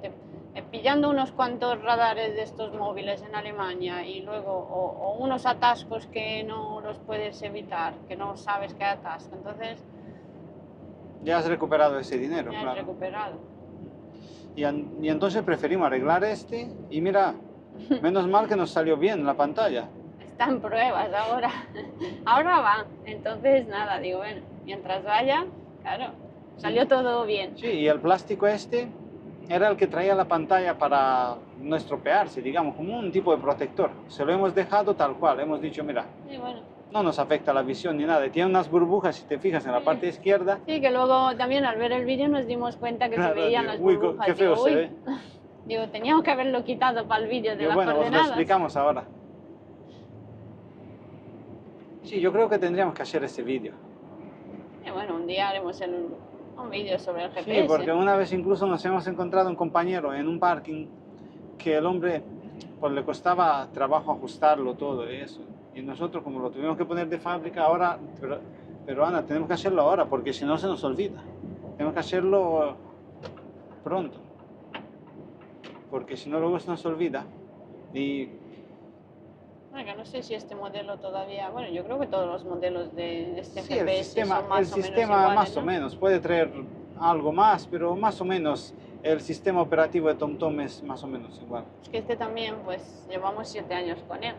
pillando unos cuantos radares de estos móviles en Alemania y luego o unos atascos que no los puedes evitar, que no sabes que hay atasco, entonces Ya has recuperado ese dinero, ya has claro. recuperado. Y entonces preferimos arreglar este y mira, menos mal que nos salió bien la pantalla. Está en pruebas ahora. Ahora va. Entonces, nada, digo, bueno, mientras vaya, claro, salió todo bien. Sí, y el plástico este era el que traía la pantalla para no estropearse, digamos, como un tipo de protector. Se lo hemos dejado tal cual, hemos dicho, mira, Sí, bueno. no nos afecta la visión ni nada. Tiene unas burbujas, si te fijas en la parte izquierda. Sí, que luego también al ver el vídeo nos dimos cuenta que Claro, se veían digo, las uy, burbujas. qué feo Digo, se uy. ve. Digo, teníamos que haberlo quitado para el vídeo de Digo, las bueno, os lo coordenadas. explicamos ahora. Sí, yo creo que tendríamos que hacer ese vídeo. Y bueno, un día haremos un vídeo sobre el Sí, GPS. porque una vez incluso nos hemos encontrado un compañero en un parking que el hombre pues le costaba trabajo ajustarlo todo y eso. Y nosotros como lo tuvimos que poner de fábrica ahora, pero Ana, tenemos que hacerlo ahora porque si no se nos olvida. Tenemos que hacerlo pronto. Porque si no luego se nos olvida. Y Bueno, que no sé si este modelo todavía... Bueno, yo creo que todos los modelos de este sí, el GPS sistema, son más o menos sistema iguales, más ¿no? o menos puede traer algo más, pero más o menos el sistema operativo de TomTom es más o menos igual. Es que este también, pues llevamos 7 años con él.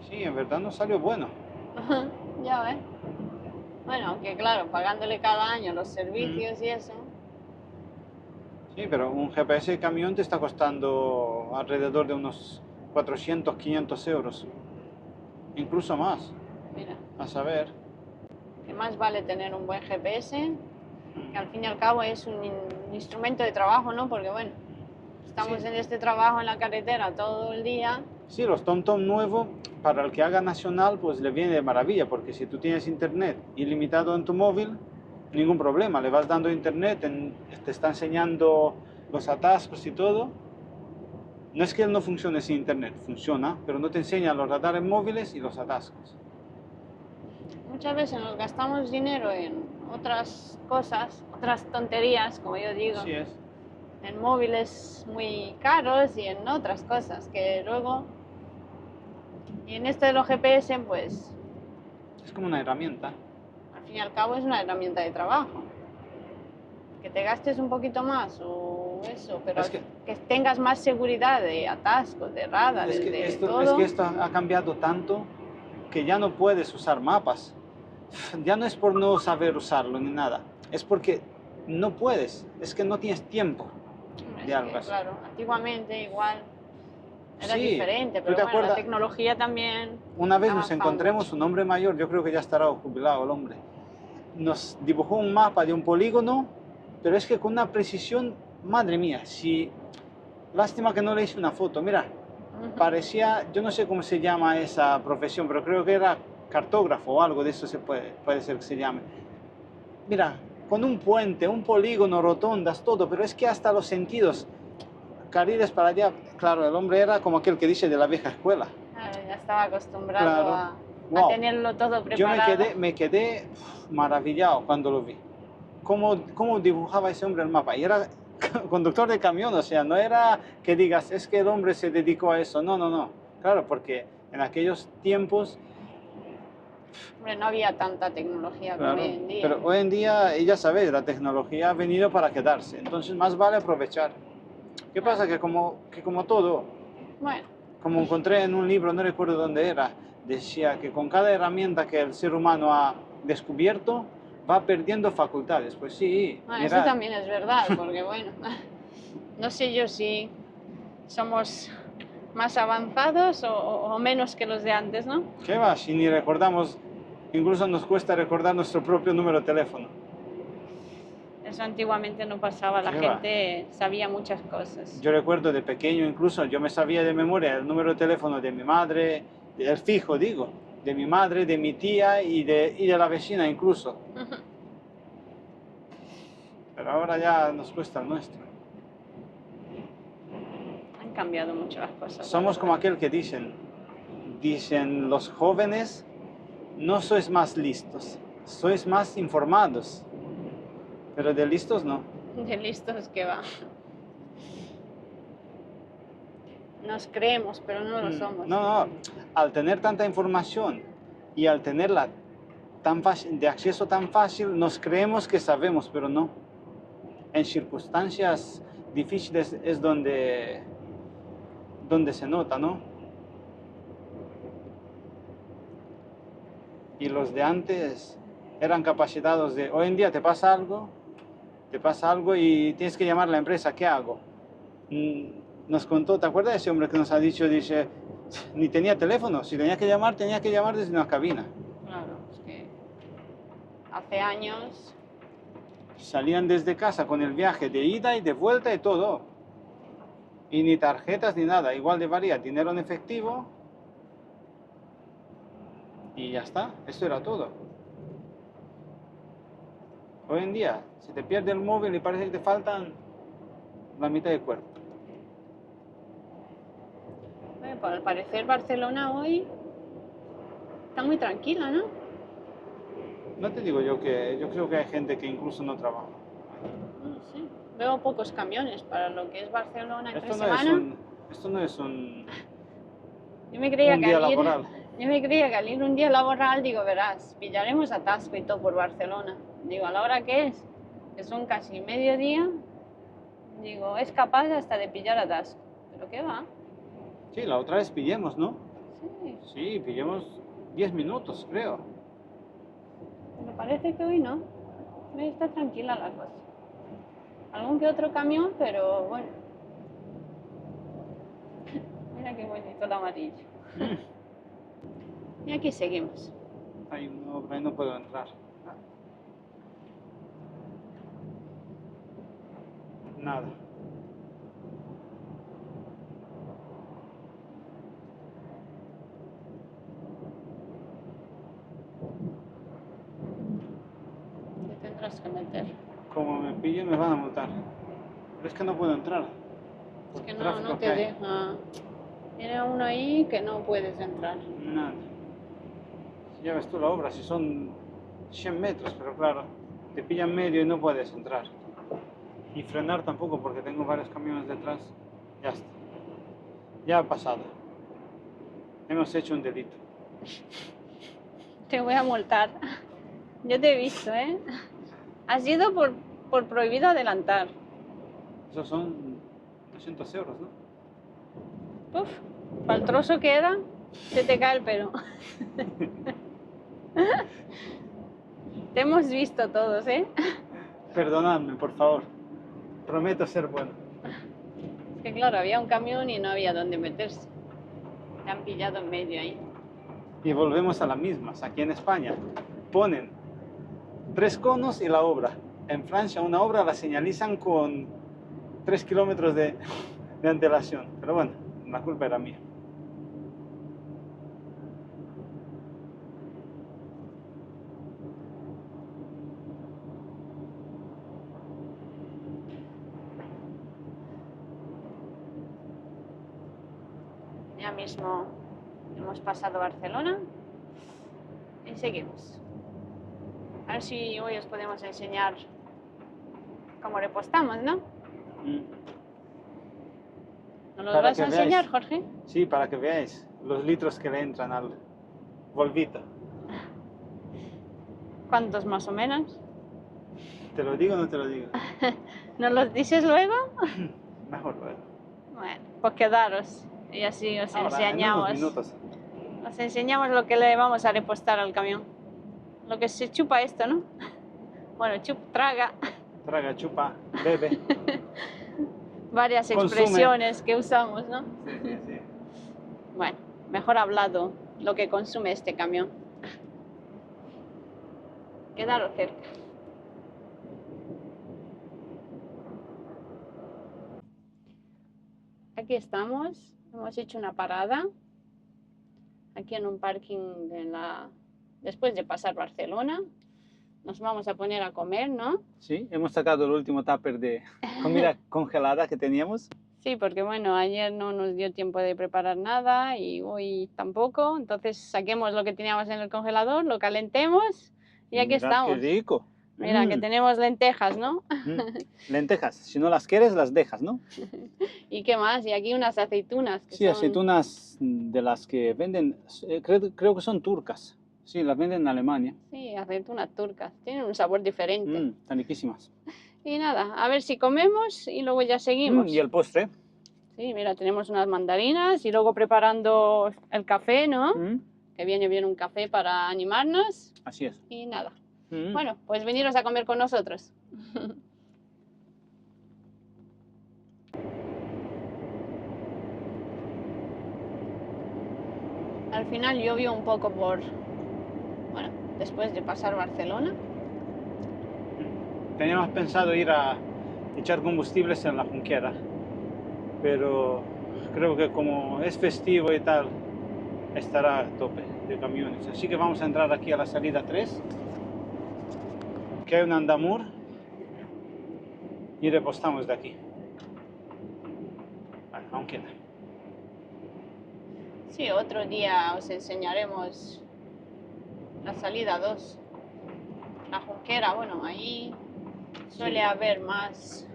Sí, en verdad nos salió bueno. Ya ves. Bueno, aunque claro, pagándole cada año los servicios y eso. Sí, pero un GPS de camión te está costando alrededor de unos 400, 500 euros. Incluso más, Mira, a saber. que más vale tener un buen GPS, que al fin y al cabo es un instrumento de trabajo, ¿no? Porque bueno, estamos Sí. en este trabajo en la carretera todo el día. Sí, los TomTom nuevos, para el que haga nacional, pues le viene de maravilla, porque si tú tienes internet ilimitado en tu móvil, ningún problema, le vas dando internet, te está enseñando los atascos y todo. No es que él no funcione sin internet, funciona, pero no te enseña los radares móviles y los atascos. Muchas veces nos gastamos dinero en otras cosas, otras tonterías, como yo digo, Así es. en móviles muy caros y en otras cosas que luego... Y en esto de los GPS, pues Es como una herramienta. al fin y al cabo es una herramienta de trabajo. Que te gastes un poquito más o eso, pero Es que- que tengas más seguridad de atascos, de radares, de todo. Es que esto ha cambiado tanto que ya no puedes usar mapas. Ya no es por no saber usarlo ni nada, es porque no puedes, es que no tienes tiempo Es de que, algo así. claro, antiguamente igual era Sí, diferente, ¿tú pero te bueno, la acuerdas? tecnología también Una vez ha nos avanzado encontremos mucho. un hombre mayor, yo creo que ya estará jubilado el hombre, nos dibujó un mapa de un polígono, pero es que con una precisión, madre mía, lástima que no le hice una foto, mira, Ujú. parecía, yo no sé cómo se llama esa profesión, pero creo que era cartógrafo o algo de eso puede ser que se llame. Mira, con un puente, un polígono, rotondas, todo, pero es que hasta los sentidos, carriles para allá, claro, el hombre era como aquel que dice de la vieja escuela. Claro, ya estaba acostumbrado Claro. a Wow. tenerlo todo Yo preparado. me quedé maravillado cuando lo vi. Cómo dibujaba ese hombre el mapa. Y era conductor de camión, o sea, no era que digas, es que el hombre se dedicó a eso. No, no, no. Claro, porque en aquellos tiempos, Hombre, no había tanta tecnología como claro, hoy en día. pero hoy en día, ya sabes, la tecnología ha venido para quedarse. Entonces, más vale aprovechar. ¿Qué pasa? Que como todo, Bueno, como encontré en un libro, no recuerdo dónde era, decía que con cada herramienta que el ser humano ha descubierto, va perdiendo facultades. Pues sí, bueno, eso mira, también es verdad, porque bueno, no sé yo si somos más avanzados o menos que los de antes, ¿no? ¿qué va? Si ni recordamos, incluso nos cuesta recordar nuestro propio número de teléfono. Eso antiguamente no pasaba, la ¿Qué va? gente sabía muchas cosas. Yo recuerdo de pequeño, incluso yo me sabía de memoria el número de teléfono de mi madre, el fijo digo, de mi madre, de mi tía y de la vecina incluso. Pero ahora ya nos cuesta el nuestro. Han cambiado mucho las cosas. la Somos como verdad. aquel que dicen los jóvenes, no sois más listos, sois más informados, pero de listos no. De listos que va. Nos creemos, pero no lo somos. No, al tener tanta información y al tenerla tan fácil, de acceso tan fácil, nos creemos que sabemos, pero no. En circunstancias difíciles es donde se nota, ¿no? Y los de antes eran capacitados de, hoy en día te pasa algo y tienes que llamar a la empresa, ¿qué hago? Nos contó, ¿te acuerdas de ese hombre que nos ha dicho? Dice, ni tenía teléfono, si tenía que llamar desde una cabina. Claro, es que hace años, Salían desde casa con el viaje de ida y de vuelta y todo. Y ni tarjetas ni nada, igual de varía, dinero en efectivo. Y ya está, eso era todo. Hoy en día, se te pierde el móvil y parece que te faltan la mitad del cuerpo. bueno, al parecer Barcelona hoy está muy tranquila, ¿no? No te digo yo creo que hay gente que incluso no trabaja. No sé. Veo pocos camiones para lo que es Barcelona entre Esto no es semana. esto no es un Yo me creía que día al ir, laboral. yo me creía que al ir un día laboral, digo, verás, pillaremos atasco y todo por Barcelona. Digo, ¿a la hora qué es? que son casi mediodía, digo, es capaz hasta de pillar atasco. ¿Pero qué va? Sí, la otra vez pillamos, ¿no? Sí, Sí, pillamos 10 minutos, creo. pero parece que hoy no. Hoy está tranquila la cosa. Algún que otro camión, pero bueno. Mira qué bonito el amarillo. Y aquí seguimos. Hay una obra y no puedo entrar. Nada. Te tendrás que meter. Como me pillen me van a multar. Pero es que no puedo entrar. Es que Por no, tráfico no que te hay. deja. Tiene uno ahí que no puedes entrar. Nada. Ya ves tú la obra, si son 100 metros, pero claro, te pillan medio y no puedes entrar. Y frenar tampoco porque tengo varios camiones detrás. Ya está. Ya ha pasado. Hemos hecho un delito. Te voy a multar. Yo te he visto, ¿eh? Ha sido por prohibido adelantar. Esos son 200 euros, ¿no? Uf, para el trozo que era, se te cae el pelo. Te hemos visto todos, ¿eh? Perdonadme, por favor. Prometo ser bueno. Es que claro, había un camión y no había dónde meterse. Te han pillado en medio ahí. Y volvemos a las mismas. Aquí en España ponen 3 conos y la obra. En Francia una obra la señalizan con 3 kilómetros de antelación. Pero bueno, la culpa era mía. Ya mismo hemos pasado Barcelona y seguimos. A ver si hoy os podemos enseñar cómo repostamos, ¿no? ¿Nos lo Para vas que a enseñar, veáis. Jorge? Sí, para que veáis los litros que le entran al Volvito. ¿Cuántos más o menos? ¿Te lo digo o no te lo digo? ¿Nos los dices luego? Mejor luego. Bueno, pues quedaros y así os Ahora, enseñamos. en unos minutos. Os enseñamos lo que le vamos a repostar al camión. Lo que se chupa esto, ¿no? Bueno, traga. Traga, chupa, bebe. Varias Consume. expresiones que usamos, ¿no? Sí, sí, sí. Bueno, mejor hablado lo que consume este camión. Quedaros cerca. Aquí estamos, hemos hecho una parada. Aquí en un parking después de pasar Barcelona. Nos vamos a poner a comer, ¿no? Sí, hemos sacado el último tupper de comida congelada que teníamos. Sí, porque bueno, ayer no nos dio tiempo de preparar nada y hoy tampoco. Entonces saquemos lo que teníamos en el congelador, lo calentemos y aquí estamos. Qué rico. Mira, que tenemos lentejas, ¿no? Lentejas, si no las quieres, las dejas, ¿no? ¿Y qué más? Y aquí unas aceitunas. Sí, aceitunas de las que venden, creo que son turcas. Sí, las venden en Alemania. Sí, aceitunas turcas. Tienen un sabor diferente. Están riquísimas. Y nada, a ver si comemos y luego ya seguimos. ¿Y el postre? Sí, mira, tenemos unas mandarinas y luego preparando el café, ¿no? Que viene bien un café para animarnos. Así es. Y nada. Bueno, pues veniros a comer con nosotros. Al final llovió un poco bueno, después de pasar Barcelona. Teníamos pensado ir a echar combustibles en la Junquera, pero creo que como es festivo y tal, estará a tope de camiones. Así que vamos a entrar aquí a la salida 3, que hay un andamur, y repostamos de aquí. Vale, aún queda. Sí, otro día os enseñaremos la salida 2. La Junquera, bueno, ahí suele haber más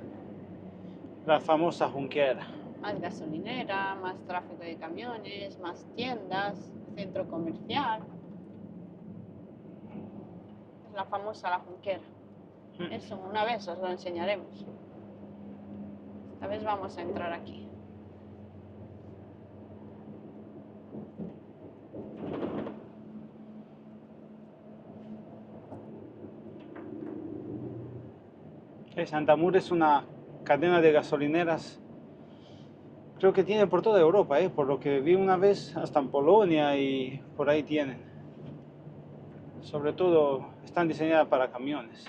La famosa Junquera. Más gasolinera, más tráfico de camiones, más tiendas, centro comercial. Es la famosa La Junquera. Eso, una vez os lo enseñaremos. Esta vez vamos a entrar aquí. Santamur es una cadena de gasolineras, creo que tiene por toda Europa, por lo que vi una vez, hasta en Polonia y por ahí tienen. Sobre todo están diseñadas para camiones.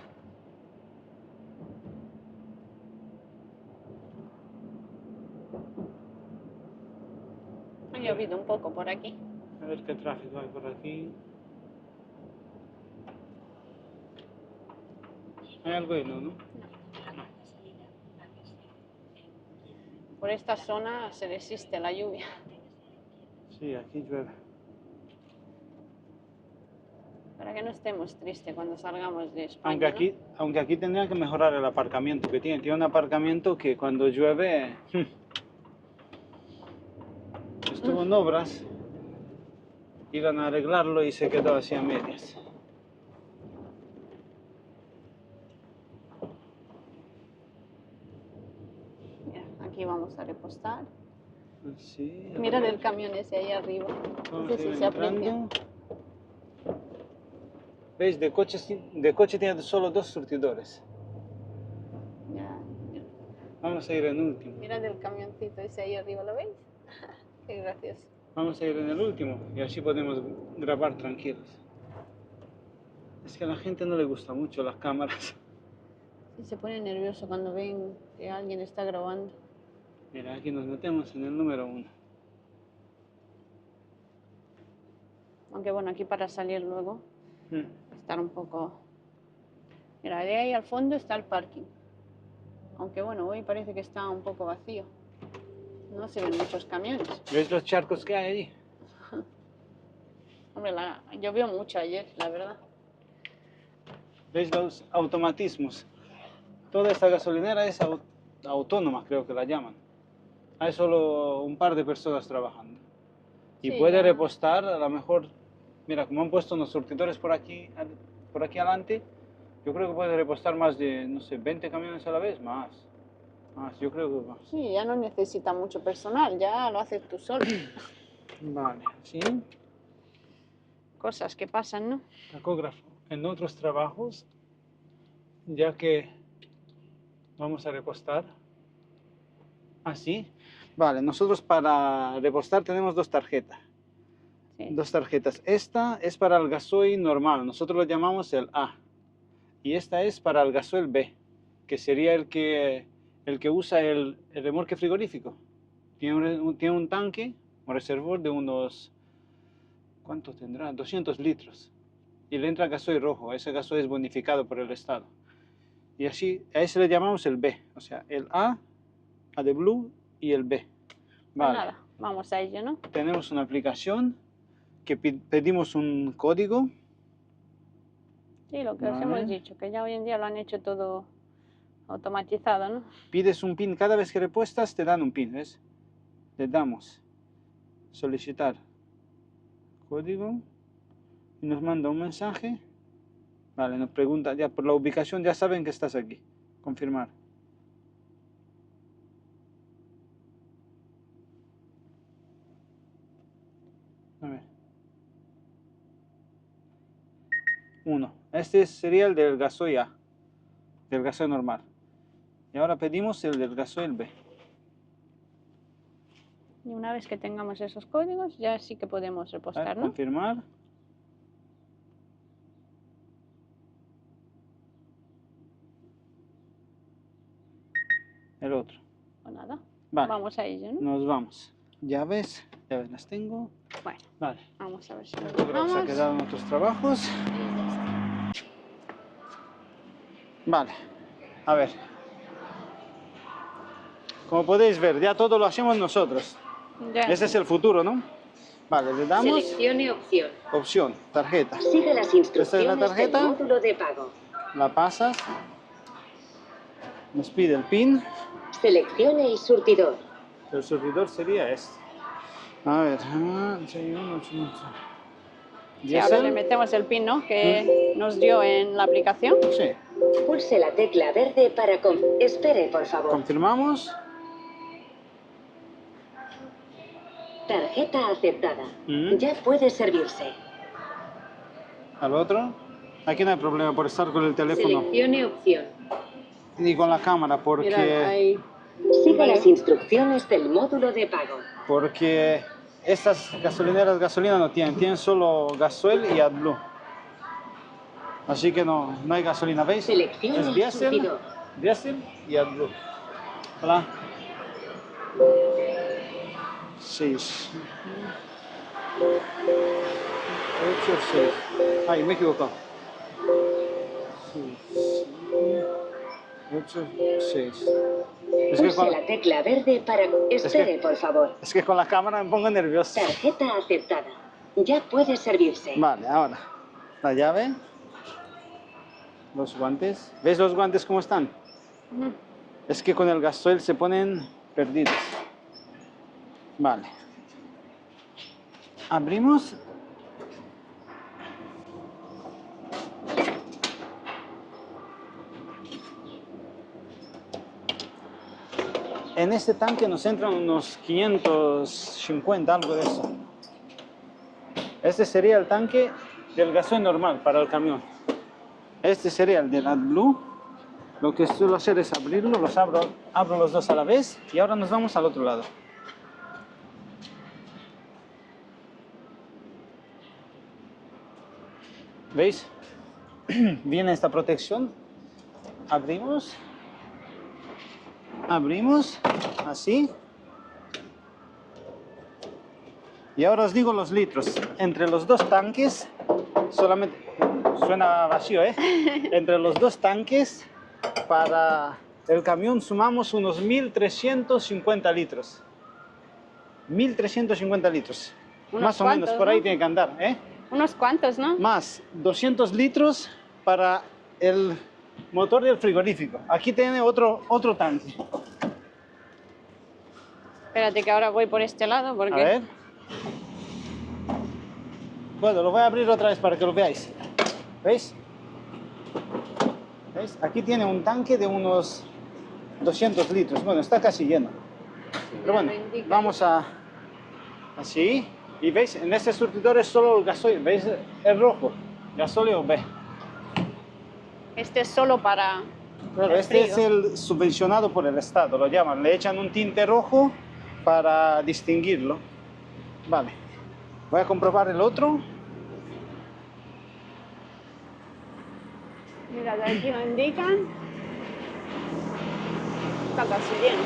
Ha llovido un poco por aquí. A ver qué tráfico hay por aquí. Hay algo bueno, ¿no? Por esta zona se resiste la lluvia. Sí, aquí llueve. Para que no estemos tristes cuando salgamos de España. Aunque aquí tendrían que mejorar el aparcamiento que tiene. Tiene un aparcamiento que cuando llueve estuvo en obras. Iban a arreglarlo y se quedó así a medias. Mira, aquí vamos a repostar. Sí, Mira el camión ese ahí arriba. vamos Ese a ir sí se aprecia. entrando. ¿Veis? De coche tiene solo 2 surtidores. Ya. Vamos a ir en último. Mira el camioncito ese ahí arriba, ¿lo veis? Qué gracioso. Vamos a ir en el último y así podemos grabar tranquilos. Es que a la gente no le gusta mucho las cámaras. Sí, se pone nervioso cuando ven que alguien está grabando. Mira, aquí nos metemos en el número 1. Aunque bueno, aquí para salir luego, estar un poco... Mira, de ahí al fondo está el parking. Aunque bueno, hoy parece que está un poco vacío. No se ven muchos camiones. ¿Ves los charcos que hay allí? Hombre, llovió mucho ayer, la verdad. ¿Ves los automatismos? Toda esta gasolinera es autónoma, creo que la llaman. Hay solo un par de personas trabajando. Y Sí, puede ya. repostar, a lo mejor, mira, como han puesto unos surtidores por aquí adelante, yo creo que puede repostar más de, no sé, 20 camiones a la vez, más, yo creo que más. Sí, ya no necesita mucho personal, ya lo haces tú solo. Vale, sí. Cosas que pasan, ¿no? Tacógrafo. En otros trabajos, ya que vamos a repostar, así. Vale, nosotros para repostar tenemos 2 tarjetas. Sí. 2 tarjetas. Esta es para el gasoil normal, nosotros lo llamamos el A. Y esta es para el gasoil B, que sería el que usa el remolque frigorífico. Tiene un tanque, un reservorio de unos, ¿cuánto tendrá? 200 litros. Y le entra gasoil rojo, ese gasoil es bonificado por el Estado. Y así, a ese le llamamos el B, o sea, el A de Blue y el B. Pues Vale. nada, vamos a ello, ¿no? Tenemos una aplicación que pedimos un código. Sí, lo que os Vale. hemos dicho, que ya hoy en día lo han hecho todo automatizado, ¿no? Pides un PIN, cada vez que repuestas te dan un PIN, ¿ves? Le damos solicitar código y nos manda un mensaje. Vale, nos pregunta ya por la ubicación, ya saben que estás aquí. Confirmar. A ver. 1. Este sería el del gasoil A, del gasoil normal. Y ahora pedimos el del gasoil B. Y una vez que tengamos esos códigos, ya sí que podemos A ver, repostar, ¿no? confirmar. El otro. Pues nada, Vale. vamos a ello, ¿no? Nos vamos. Llaves las tengo. Bueno, Vale. vamos a ver si nos Creo que se ha dejamos. quedado en otros trabajos. Vale. A ver. Como podéis ver, ya todo lo hacemos nosotros. Ya. Ese es el futuro, ¿no? Vale, le damos Seleccione opción. opción, tarjeta. Sigue las instrucciones tarjeta? del módulo de pago. La pasas. Nos pide el PIN. Seleccione y surtidor. El servidor sería este. A ver. Sí, ahora le metemos el PIN, ¿no? Que nos dio en la aplicación. Sí. Pulse la tecla verde para... Espere, por favor. Confirmamos. Tarjeta aceptada. Mm. Ya puede servirse. Al otro. Aquí no hay problema por estar con el teléfono Seleccione opción. ni con la cámara porque... Mirad, ahí. Siga las instrucciones del módulo de pago. Porque estas gasolineras gasolina no tienen solo Gasoil y AdBlue. Así que no hay gasolina, ¿veis? Seleccione Es diésel, surtidor. diésel y AdBlue. Hola. 6. 8, 6. Ay, me he equivocado. 8, 6. Pulse la tecla verde para... Espere, por favor. Es que con la cámara me pongo nervioso. Tarjeta aceptada. Ya puede servirse. Vale, ahora. La llave. Los guantes. ¿Ves los guantes cómo están? Es que con el gasoil se ponen perdidos. Vale. Abrimos. En este tanque nos entran unos 550, algo de eso. Este sería el tanque del gasoil normal para el camión. Este sería el del AdBlue. Lo que suelo hacer es abrirlo, los abro los dos a la vez y ahora nos vamos al otro lado. ¿Veis? Viene esta protección. Abrimos. Abrimos, así. Y ahora os digo los litros. Entre los dos tanques, solamente... Suena vacío, ¿eh? Entre los dos tanques, para el camión sumamos unos 1.350 litros. 1.350 litros. Más o menos, por ahí tiene que andar, ¿eh? Unos cuantos, ¿no? Más 200 litros para el motor del frigorífico. Aquí tiene otro tanque. Espérate que ahora voy por este lado porque... A ver. Bueno, lo voy a abrir otra vez para que lo veáis. ¿Veis? ¿Veis? Aquí tiene un tanque de unos 200 litros. Bueno, está casi lleno. Pero bueno, vamos a... Así. Y veis, en este surtidor es solo el gasoil. ¿Veis? El rojo. Gasóleo B. Este es solo para... Claro, el este frío. es el subvencionado por el Estado, lo llaman. Le echan un tinte rojo para distinguirlo. Vale. Voy a comprobar el otro. Mira, de aquí lo indican. Está casi lleno.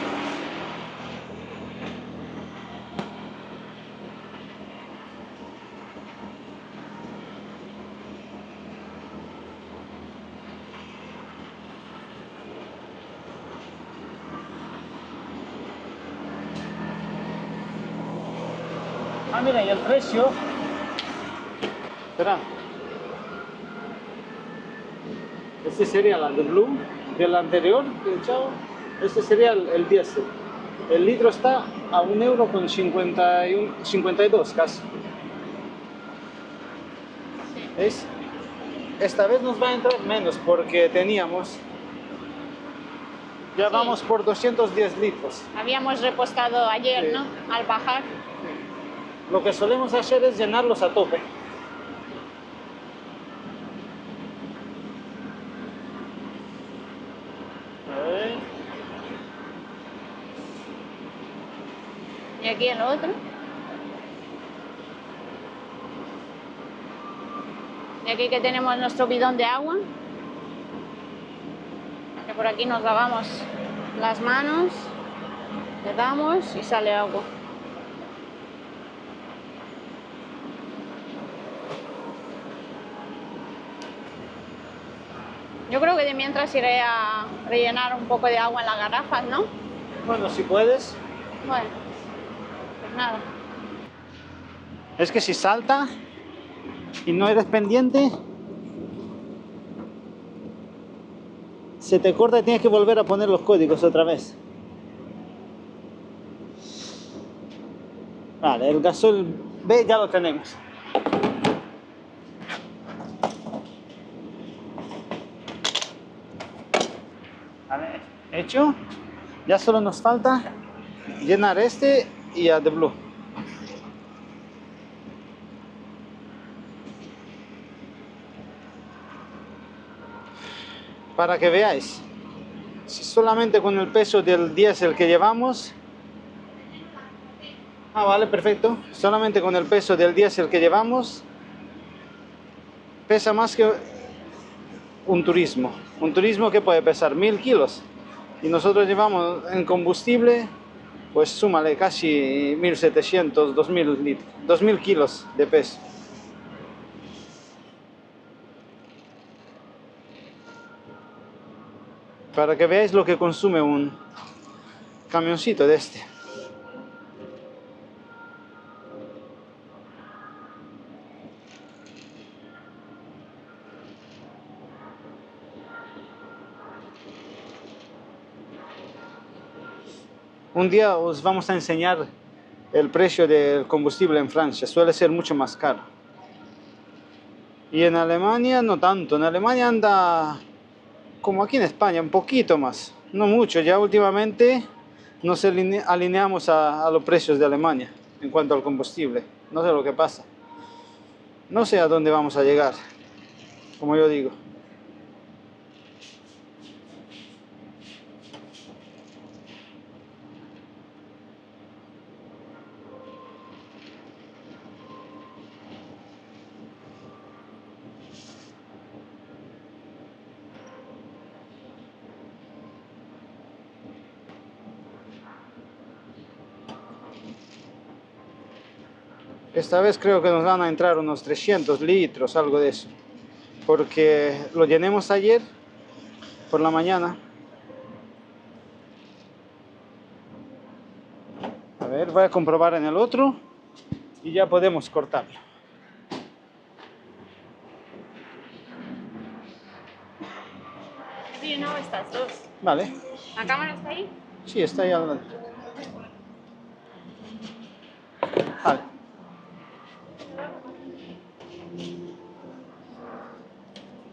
Ah, mira, y el precio. Espera. Este sería el AdBlue del anterior, pinchado. Este sería el diésel. El litro está a 1,52 € casi. ¿Veis? Esta vez nos va a entrar menos porque teníamos. Ya Sí. vamos por 210 litros. Habíamos repostado ayer, Sí. ¿no? Al bajar. Lo que solemos hacer es llenarlos a tope. A ver. Y aquí el otro. Y aquí que tenemos nuestro bidón de agua. Que por aquí nos lavamos las manos. Le damos y sale agua. Yo creo que de mientras iré a rellenar un poco de agua en las garrafas, ¿no? Bueno, si puedes. Bueno, pues nada. Es que si salta y no eres pendiente, se te corta y tienes que volver a poner los códigos otra vez. Vale, el gasoil B ya lo tenemos. Hecho. Ya solo nos falta llenar este y AdBlue. Para que veáis, si solamente con el peso del diésel que llevamos, vale, perfecto, solamente con el peso del diésel que llevamos, pesa más que un turismo que puede pesar 1000 kilos, y nosotros llevamos en combustible, pues súmale casi 1700, 2000 litros, 2000 kilos de peso. Para que veáis lo que consume un camioncito de este. Un día os vamos a enseñar el precio del combustible en Francia. Suele ser mucho más caro. Y en Alemania no tanto. En Alemania anda como aquí en España, un poquito más. No mucho. Ya últimamente nos alineamos a los precios de Alemania en cuanto al combustible. No sé lo que pasa. No sé a dónde vamos a llegar, como yo digo. Esta vez creo que nos van a entrar unos 300 litros, algo de eso. Porque lo llenemos ayer por la mañana. A ver, voy a comprobar en el otro y ya podemos cortarlo. Sí, no, estas dos. Vale. ¿La cámara está ahí? Sí, está ahí al lado. Vale.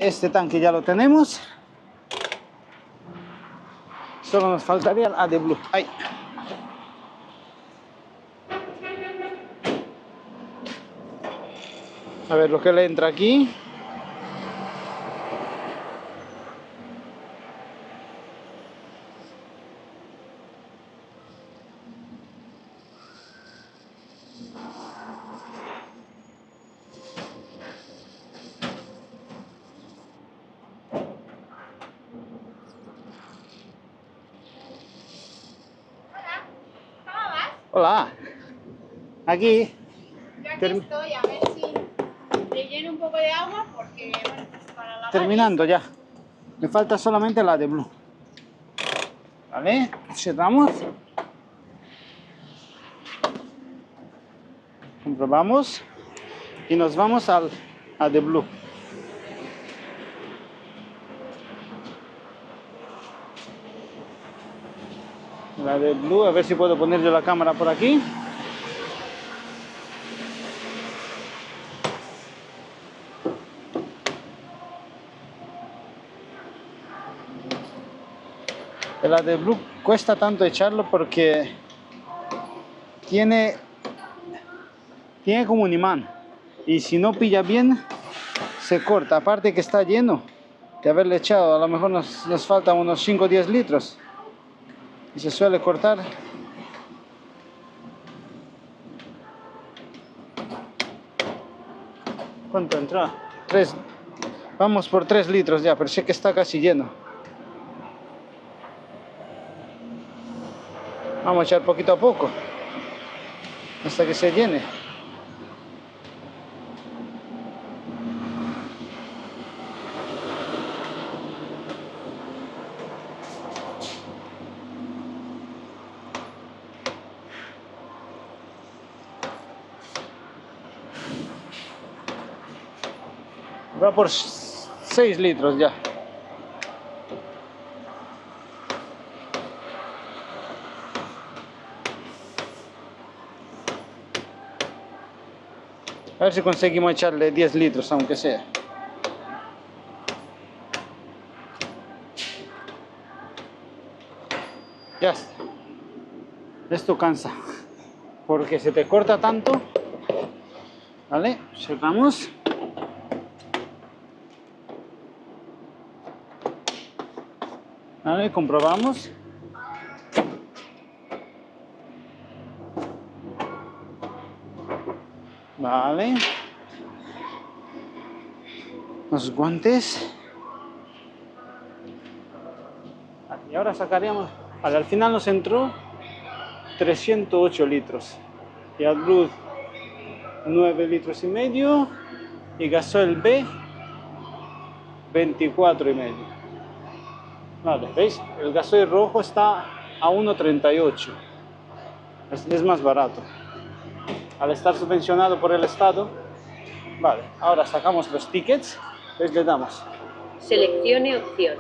Este tanque ya lo tenemos. Solo nos faltaría el AdBlue. Ahí. A ver lo que le entra aquí. ¿Cómo vas? Hola. Aquí. Yo aquí estoy, a ver si le lleno un poco de agua porque, bueno, pues para lavar. Terminando ya. Me falta solamente la AdBlue. Vale. Cerramos. Comprobamos. Y nos vamos al AdBlue. La AdBlue, a ver si puedo poner yo la cámara por aquí. El AdBlue cuesta tanto echarlo porque tiene como un imán, y si no pilla bien se corta. Aparte que está lleno de haberle echado, a lo mejor nos faltan unos 5 o 10 litros y se suele cortar. ¿Cuánto entra? 3. Vamos por 3 litros ya, pero sé que está casi lleno. Vamos a echar poquito a poco hasta que se llene. Va por 6 litros ya. A ver si conseguimos echarle 10 litros, aunque sea. desgasta. Esto cansa, porque se te corta tanto. Vale, cerramos. Vale, comprobamos. Vale. Los guantes. Y ahora sacaríamos. Vale, al final nos entró 308 litros. Y AdBlue 9 litros y medio. Y gasoil B 24 y medio. Vale, ¿veis? El gasoil rojo está a 1,38. Es más barato. Al estar subvencionado por el Estado. Vale, ahora sacamos los tickets. ¿Veis? Le damos. Seleccione opción.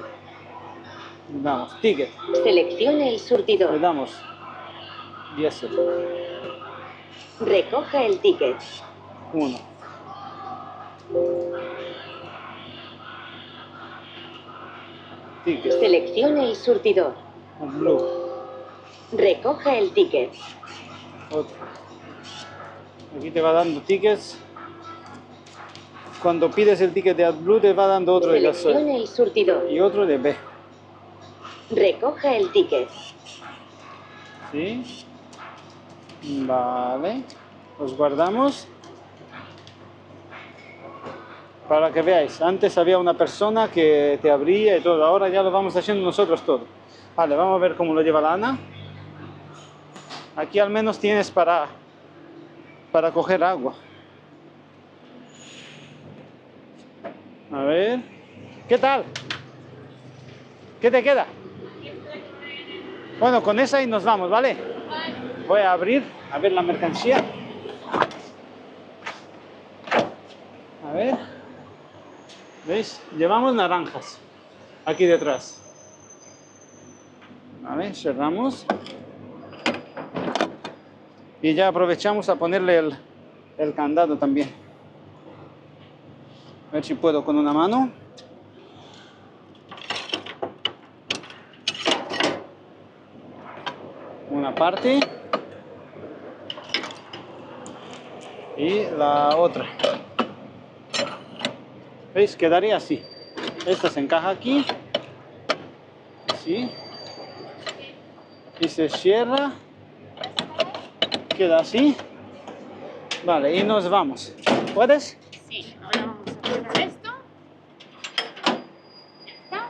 Le damos ticket. Seleccione el Le surtidor. damos diésel. Recoja el ticket. 1. Ticket. Seleccione el surtidor. Blue. Recoja el ticket. Otro. Aquí te va dando tickets. Cuando pides el ticket de AdBlue te va dando otro de gasoil Seleccione el surtidor. y otro de B. Recoja el ticket. ¿Sí? Vale. Los guardamos. Para que veáis, antes había una persona que te abría y todo, ahora ya lo vamos haciendo nosotros todo. Vale, vamos a ver cómo lo lleva la Ana. Aquí al menos tienes para coger agua. A ver. ¿Qué tal? ¿Qué te queda? Bueno, con esa y nos vamos, ¿vale? Voy a abrir, a ver la mercancía. A ver. ¿Veis? Llevamos naranjas. Aquí detrás. Vale, cerramos. Y ya aprovechamos a ponerle el candado también. A ver si puedo con una mano. Una parte. Y la otra. ¿Veis? Quedaría así. Esta se encaja aquí. Así. Y se cierra. Queda así. Vale, y nos vamos. ¿Puedes? Sí, ahora vamos a cerrar esto. Ya está.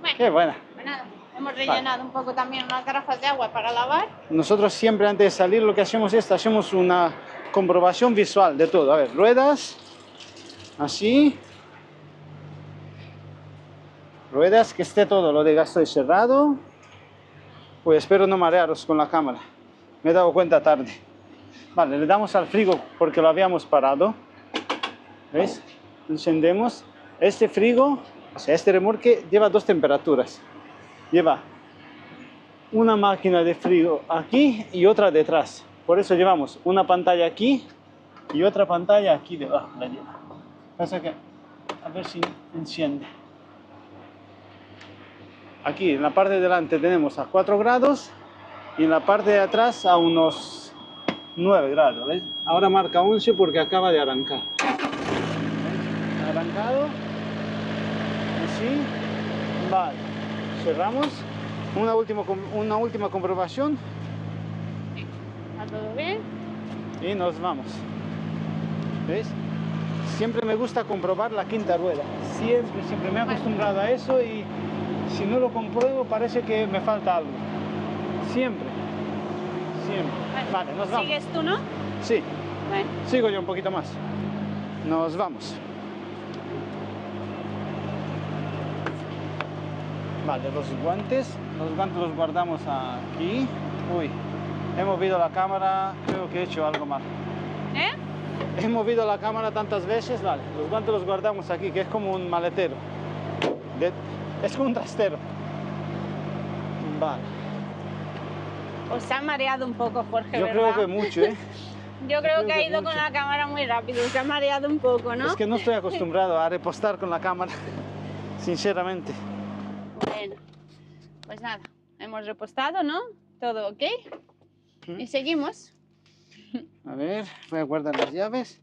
Bueno, Qué buena. pues nada, hemos rellenado un poco también unas garrafas de agua para lavar. Nosotros siempre antes de salir lo que hacemos es hacemos una comprobación visual de todo. A ver, ruedas. Así. Ruedas, que esté todo lo de gasoil cerrado. Pues espero no marearos con la cámara. Me he dado cuenta tarde. Vale, le damos al frigo porque lo habíamos parado. ¿Veis? Encendemos. Este frigo, o sea, este remolque lleva dos temperaturas. Lleva una máquina de frío aquí y otra detrás. Por eso llevamos una pantalla aquí y otra pantalla aquí debajo. La lleva. Pasa que, a ver si enciende. Aquí en la parte de delante tenemos a 4 grados y en la parte de atrás a unos 9 grados. ¿Ves? Ahora marca 11 porque acaba de arrancar. ¿Ves? Arrancado. Así. Vale. Cerramos. Una última comprobación. ¿Está todo bien? Y nos vamos. ¿Ves? Siempre me gusta comprobar la quinta rueda. Siempre me he acostumbrado a eso y si no lo compruebo parece que me falta algo. Siempre. Vale, nos vamos. ¿Sigues tú, no? Sí, Bueno. sigo yo un poquito más. Nos vamos. Vale, los guantes los guardamos aquí. Uy, he movido la cámara, creo que he hecho algo mal. ¿Eh? He movido la cámara tantas veces, vale. Los guantes los guardamos aquí, que es como un maletero. Es como un trastero. Vale. Os ha mareado un poco, Jorge, Yo ¿verdad? creo que mucho, ¿eh? Yo creo que ha que ido mucho. con la cámara muy rápido, se ha mareado un poco, ¿no? Es que no estoy acostumbrado a repostar con la cámara, sinceramente. Bueno, pues nada, hemos repostado, ¿no? Todo ok. Y seguimos. A ver, voy a guardar las llaves,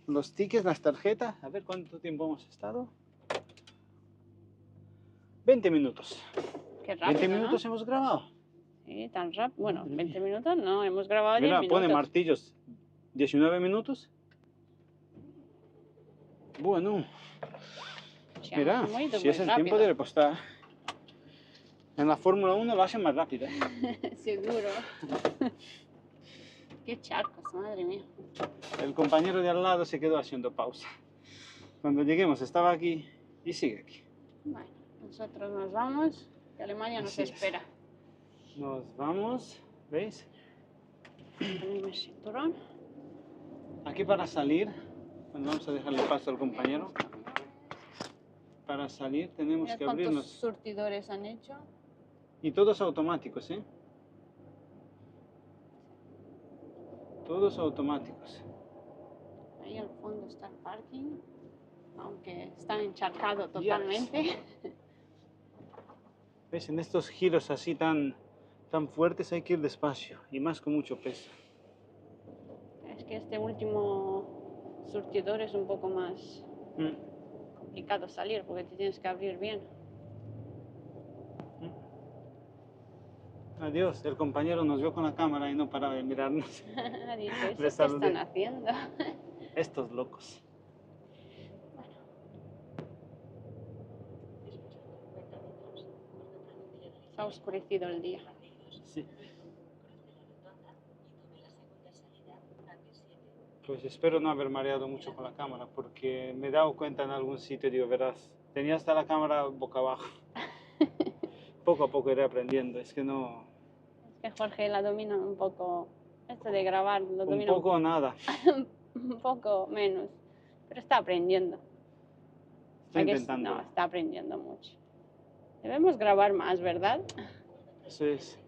los tickets, las tarjetas. A ver cuánto tiempo hemos estado. 20 minutos. Qué rápido, 20 minutos ¿no? hemos grabado. Sí, tan rápido. Bueno, Madre 20 mía. minutos no, hemos grabado 10 Mira, minutos. pone martillos. 19 minutos. Bueno, Sí, mira, hemos ido si muy es el rápido. tiempo de repostar. En la Fórmula 1 lo hacen más rápido, ¿eh? Seguro. Qué charcos, madre mía. El compañero de al lado se quedó haciendo pausa. Cuando lleguemos estaba aquí y sigue aquí. Bueno, nosotros nos vamos, que Alemania nos Así es. espera. Nos vamos, ¿veis? Ponemos el cinturón. Aquí para salir, cuando vamos a dejarle paso al compañero, para salir tenemos Mira que cuántos abrirnos. surtidores han hecho. Y todos automáticos, ¿eh? Todos automáticos. Ahí al fondo está el parking, aunque está encharcado totalmente. ¿Ves? En estos giros así tan fuertes hay que ir despacio y más con mucho peso. Es que este último surtidor es un poco más complicado salir porque te tienes que abrir bien. Adiós, el compañero nos vio con la cámara y no paraba de mirarnos. Ha dicho, ¿eso Le qué saludé. están haciendo? Estos locos. Bueno, se ha oscurecido el día. Sí. Pues espero no haber mareado mucho con la cámara, porque me he dado cuenta en algún sitio, digo, verás, tenía hasta la cámara boca abajo. Poco a poco iré aprendiendo, es que no... Es que Jorge la domina un poco, esto de grabar lo Un domina poco o nada. un poco menos, pero está aprendiendo. Estoy ¿A que intentando. no, está aprendiendo mucho. Debemos grabar más, ¿verdad? Eso es.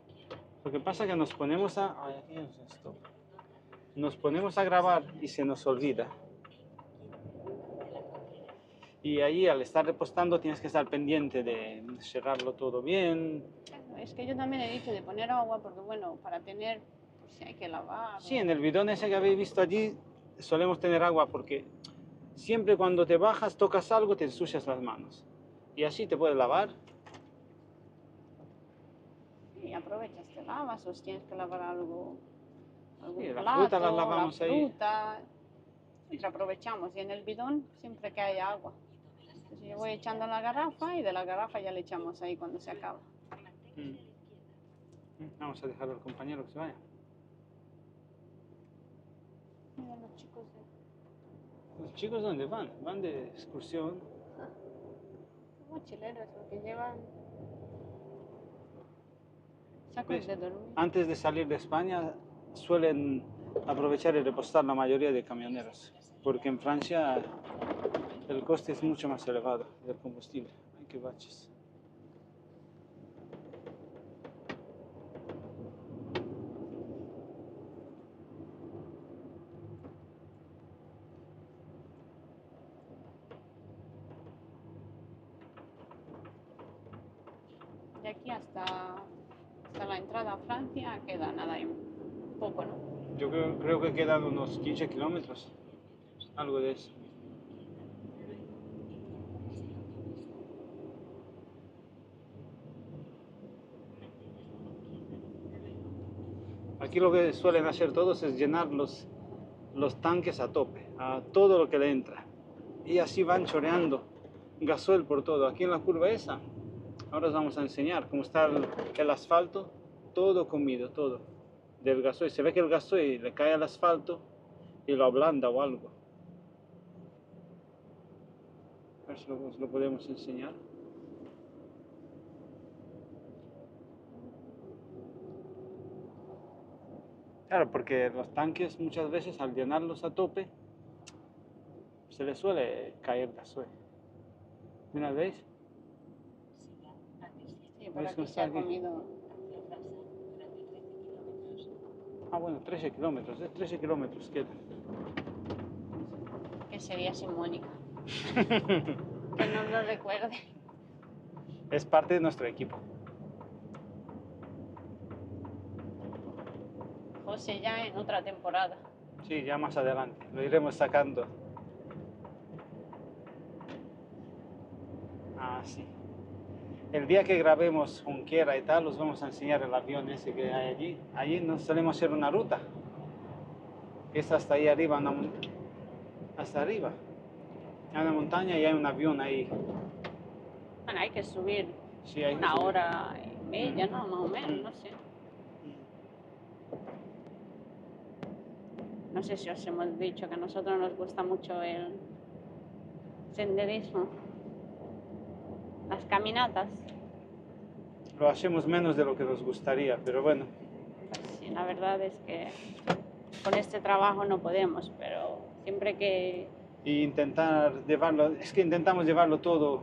Lo que pasa es que nos ponemos a... Ay, aquí es esto. Nos ponemos a grabar y se nos olvida. Y ahí al estar repostando tienes que estar pendiente de cerrarlo todo bien. Es que yo también he dicho de poner agua porque, bueno, para tener, pues si hay que lavar. Sí, en el bidón ese que habéis visto allí solemos tener agua porque siempre cuando te bajas, tocas algo, te ensucias las manos. Y así te puedes lavar. Y aprovechas, te lavas o si tienes que lavar algo. Algún Sí, la plato, fruta la lavamos ahí. fruta. Siempre aprovechamos y en el bidón siempre que hay agua. Entonces yo voy echando en la garrafa y de la garrafa ya le echamos ahí cuando se acaba. Vamos a dejar al compañero que se vaya. Mira los chicos de ¿Los chicos dónde van? Van de excursión. mochileros porque llevan sacos ¿Ves? de dormir. Antes de salir de España suelen aprovechar y repostar la mayoría de camioneros, porque en Francia el coste es mucho más elevado del combustible. Ay, qué baches. De aquí hasta la entrada a Francia queda nada, hay un poco, ¿no? Yo creo que quedan unos 15 kilómetros, algo de eso. Aquí lo que suelen hacer todos es llenar los tanques a tope, a todo lo que le entra. Y así van choreando gasoil por todo. Aquí en la curva esa, ahora os vamos a enseñar cómo está el asfalto, todo comido, todo, del gasoil. Se ve que el gasoil le cae al asfalto y lo ablanda o algo. A ver si os lo podemos enseñar. Claro, porque los tanques muchas veces al llenarlos a tope se les suele caer gasoil. Mira, ¿veis? Sí, por ¿Ves aquí cómo se está ha aquí? comido. Ah, bueno, 13 kilómetros, 13 kilómetros quedan. ¿Qué sería sin Mónica? Que no lo recuerde. Es parte de nuestro equipo. no sé, ya en otra temporada. Sí, ya más adelante, lo iremos sacando. Ah, sí. El día que grabemos Junquera y tal, os vamos a enseñar el avión ese que hay allí. Allí nos solemos hacer una ruta. Es hasta ahí arriba, hasta arriba. Hay una montaña y hay un avión ahí. Bueno, hay que subir Sí, hay que una subir. hora y media, ¿no? Más o menos, no sé. No sé si os hemos dicho que a nosotros nos gusta mucho el senderismo, las caminatas. Lo hacemos menos de lo que nos gustaría, pero bueno. Pues sí, la verdad es que con este trabajo no podemos, pero siempre que... Y intentar llevarlo, es que intentamos llevarlo todo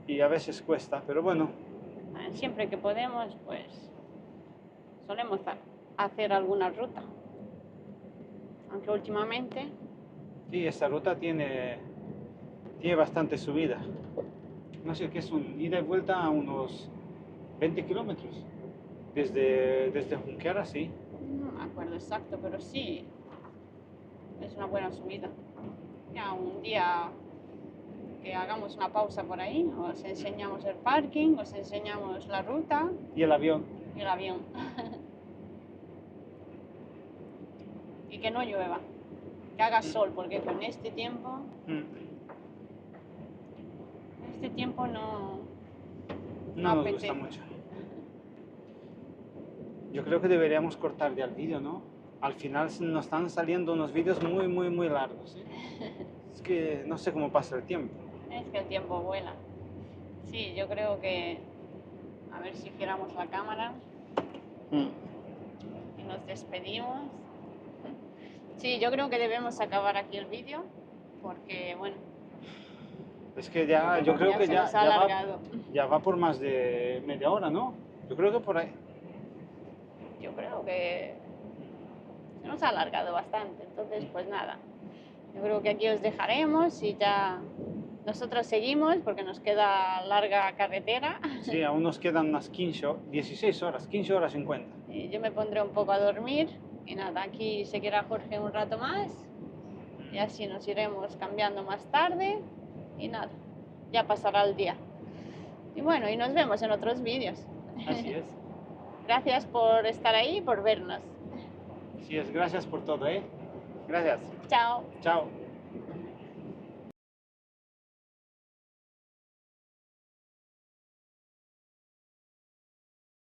y a veces cuesta, pero bueno. Siempre que podemos, pues solemos hacer alguna ruta. Aunque últimamente, Sí, esta ruta tiene bastante subida. No sé qué es un ida y vuelta a unos 20 kilómetros. Desde Junquera, sí. no me acuerdo exacto, pero sí, es una buena subida. Ya un día que hagamos una pausa por ahí, os enseñamos el parking, os enseñamos la ruta Y el avión. y el avión. Y que no llueva, que haga sol, porque con este tiempo no No nos apetece. gusta mucho. Yo creo que deberíamos cortar ya el vídeo, ¿no? Al final nos están saliendo unos vídeos muy largos, ¿eh? Es que no sé cómo pasa el tiempo. Es que el tiempo vuela. Sí, yo creo que a ver si giramos la cámara y nos despedimos. Sí, yo creo que debemos acabar aquí el vídeo porque, bueno, Es que ya, yo creo que se nos ha alargado. ya va por más de media hora, ¿no? Yo creo que por ahí. Yo creo que se nos ha alargado bastante, entonces pues nada. Yo creo que aquí os dejaremos y ya nosotros seguimos porque nos queda larga carretera. Sí, aún nos quedan unas 16 horas, 15 horas 50. Yo me pondré un poco a dormir y nada, aquí se queda Jorge un rato más y así nos iremos cambiando más tarde y nada, ya pasará el día. Y bueno, y nos vemos en otros vídeos. Así es. Gracias por estar ahí y por vernos. Así es, gracias por todo, ¿eh? Gracias. Chao. Chao.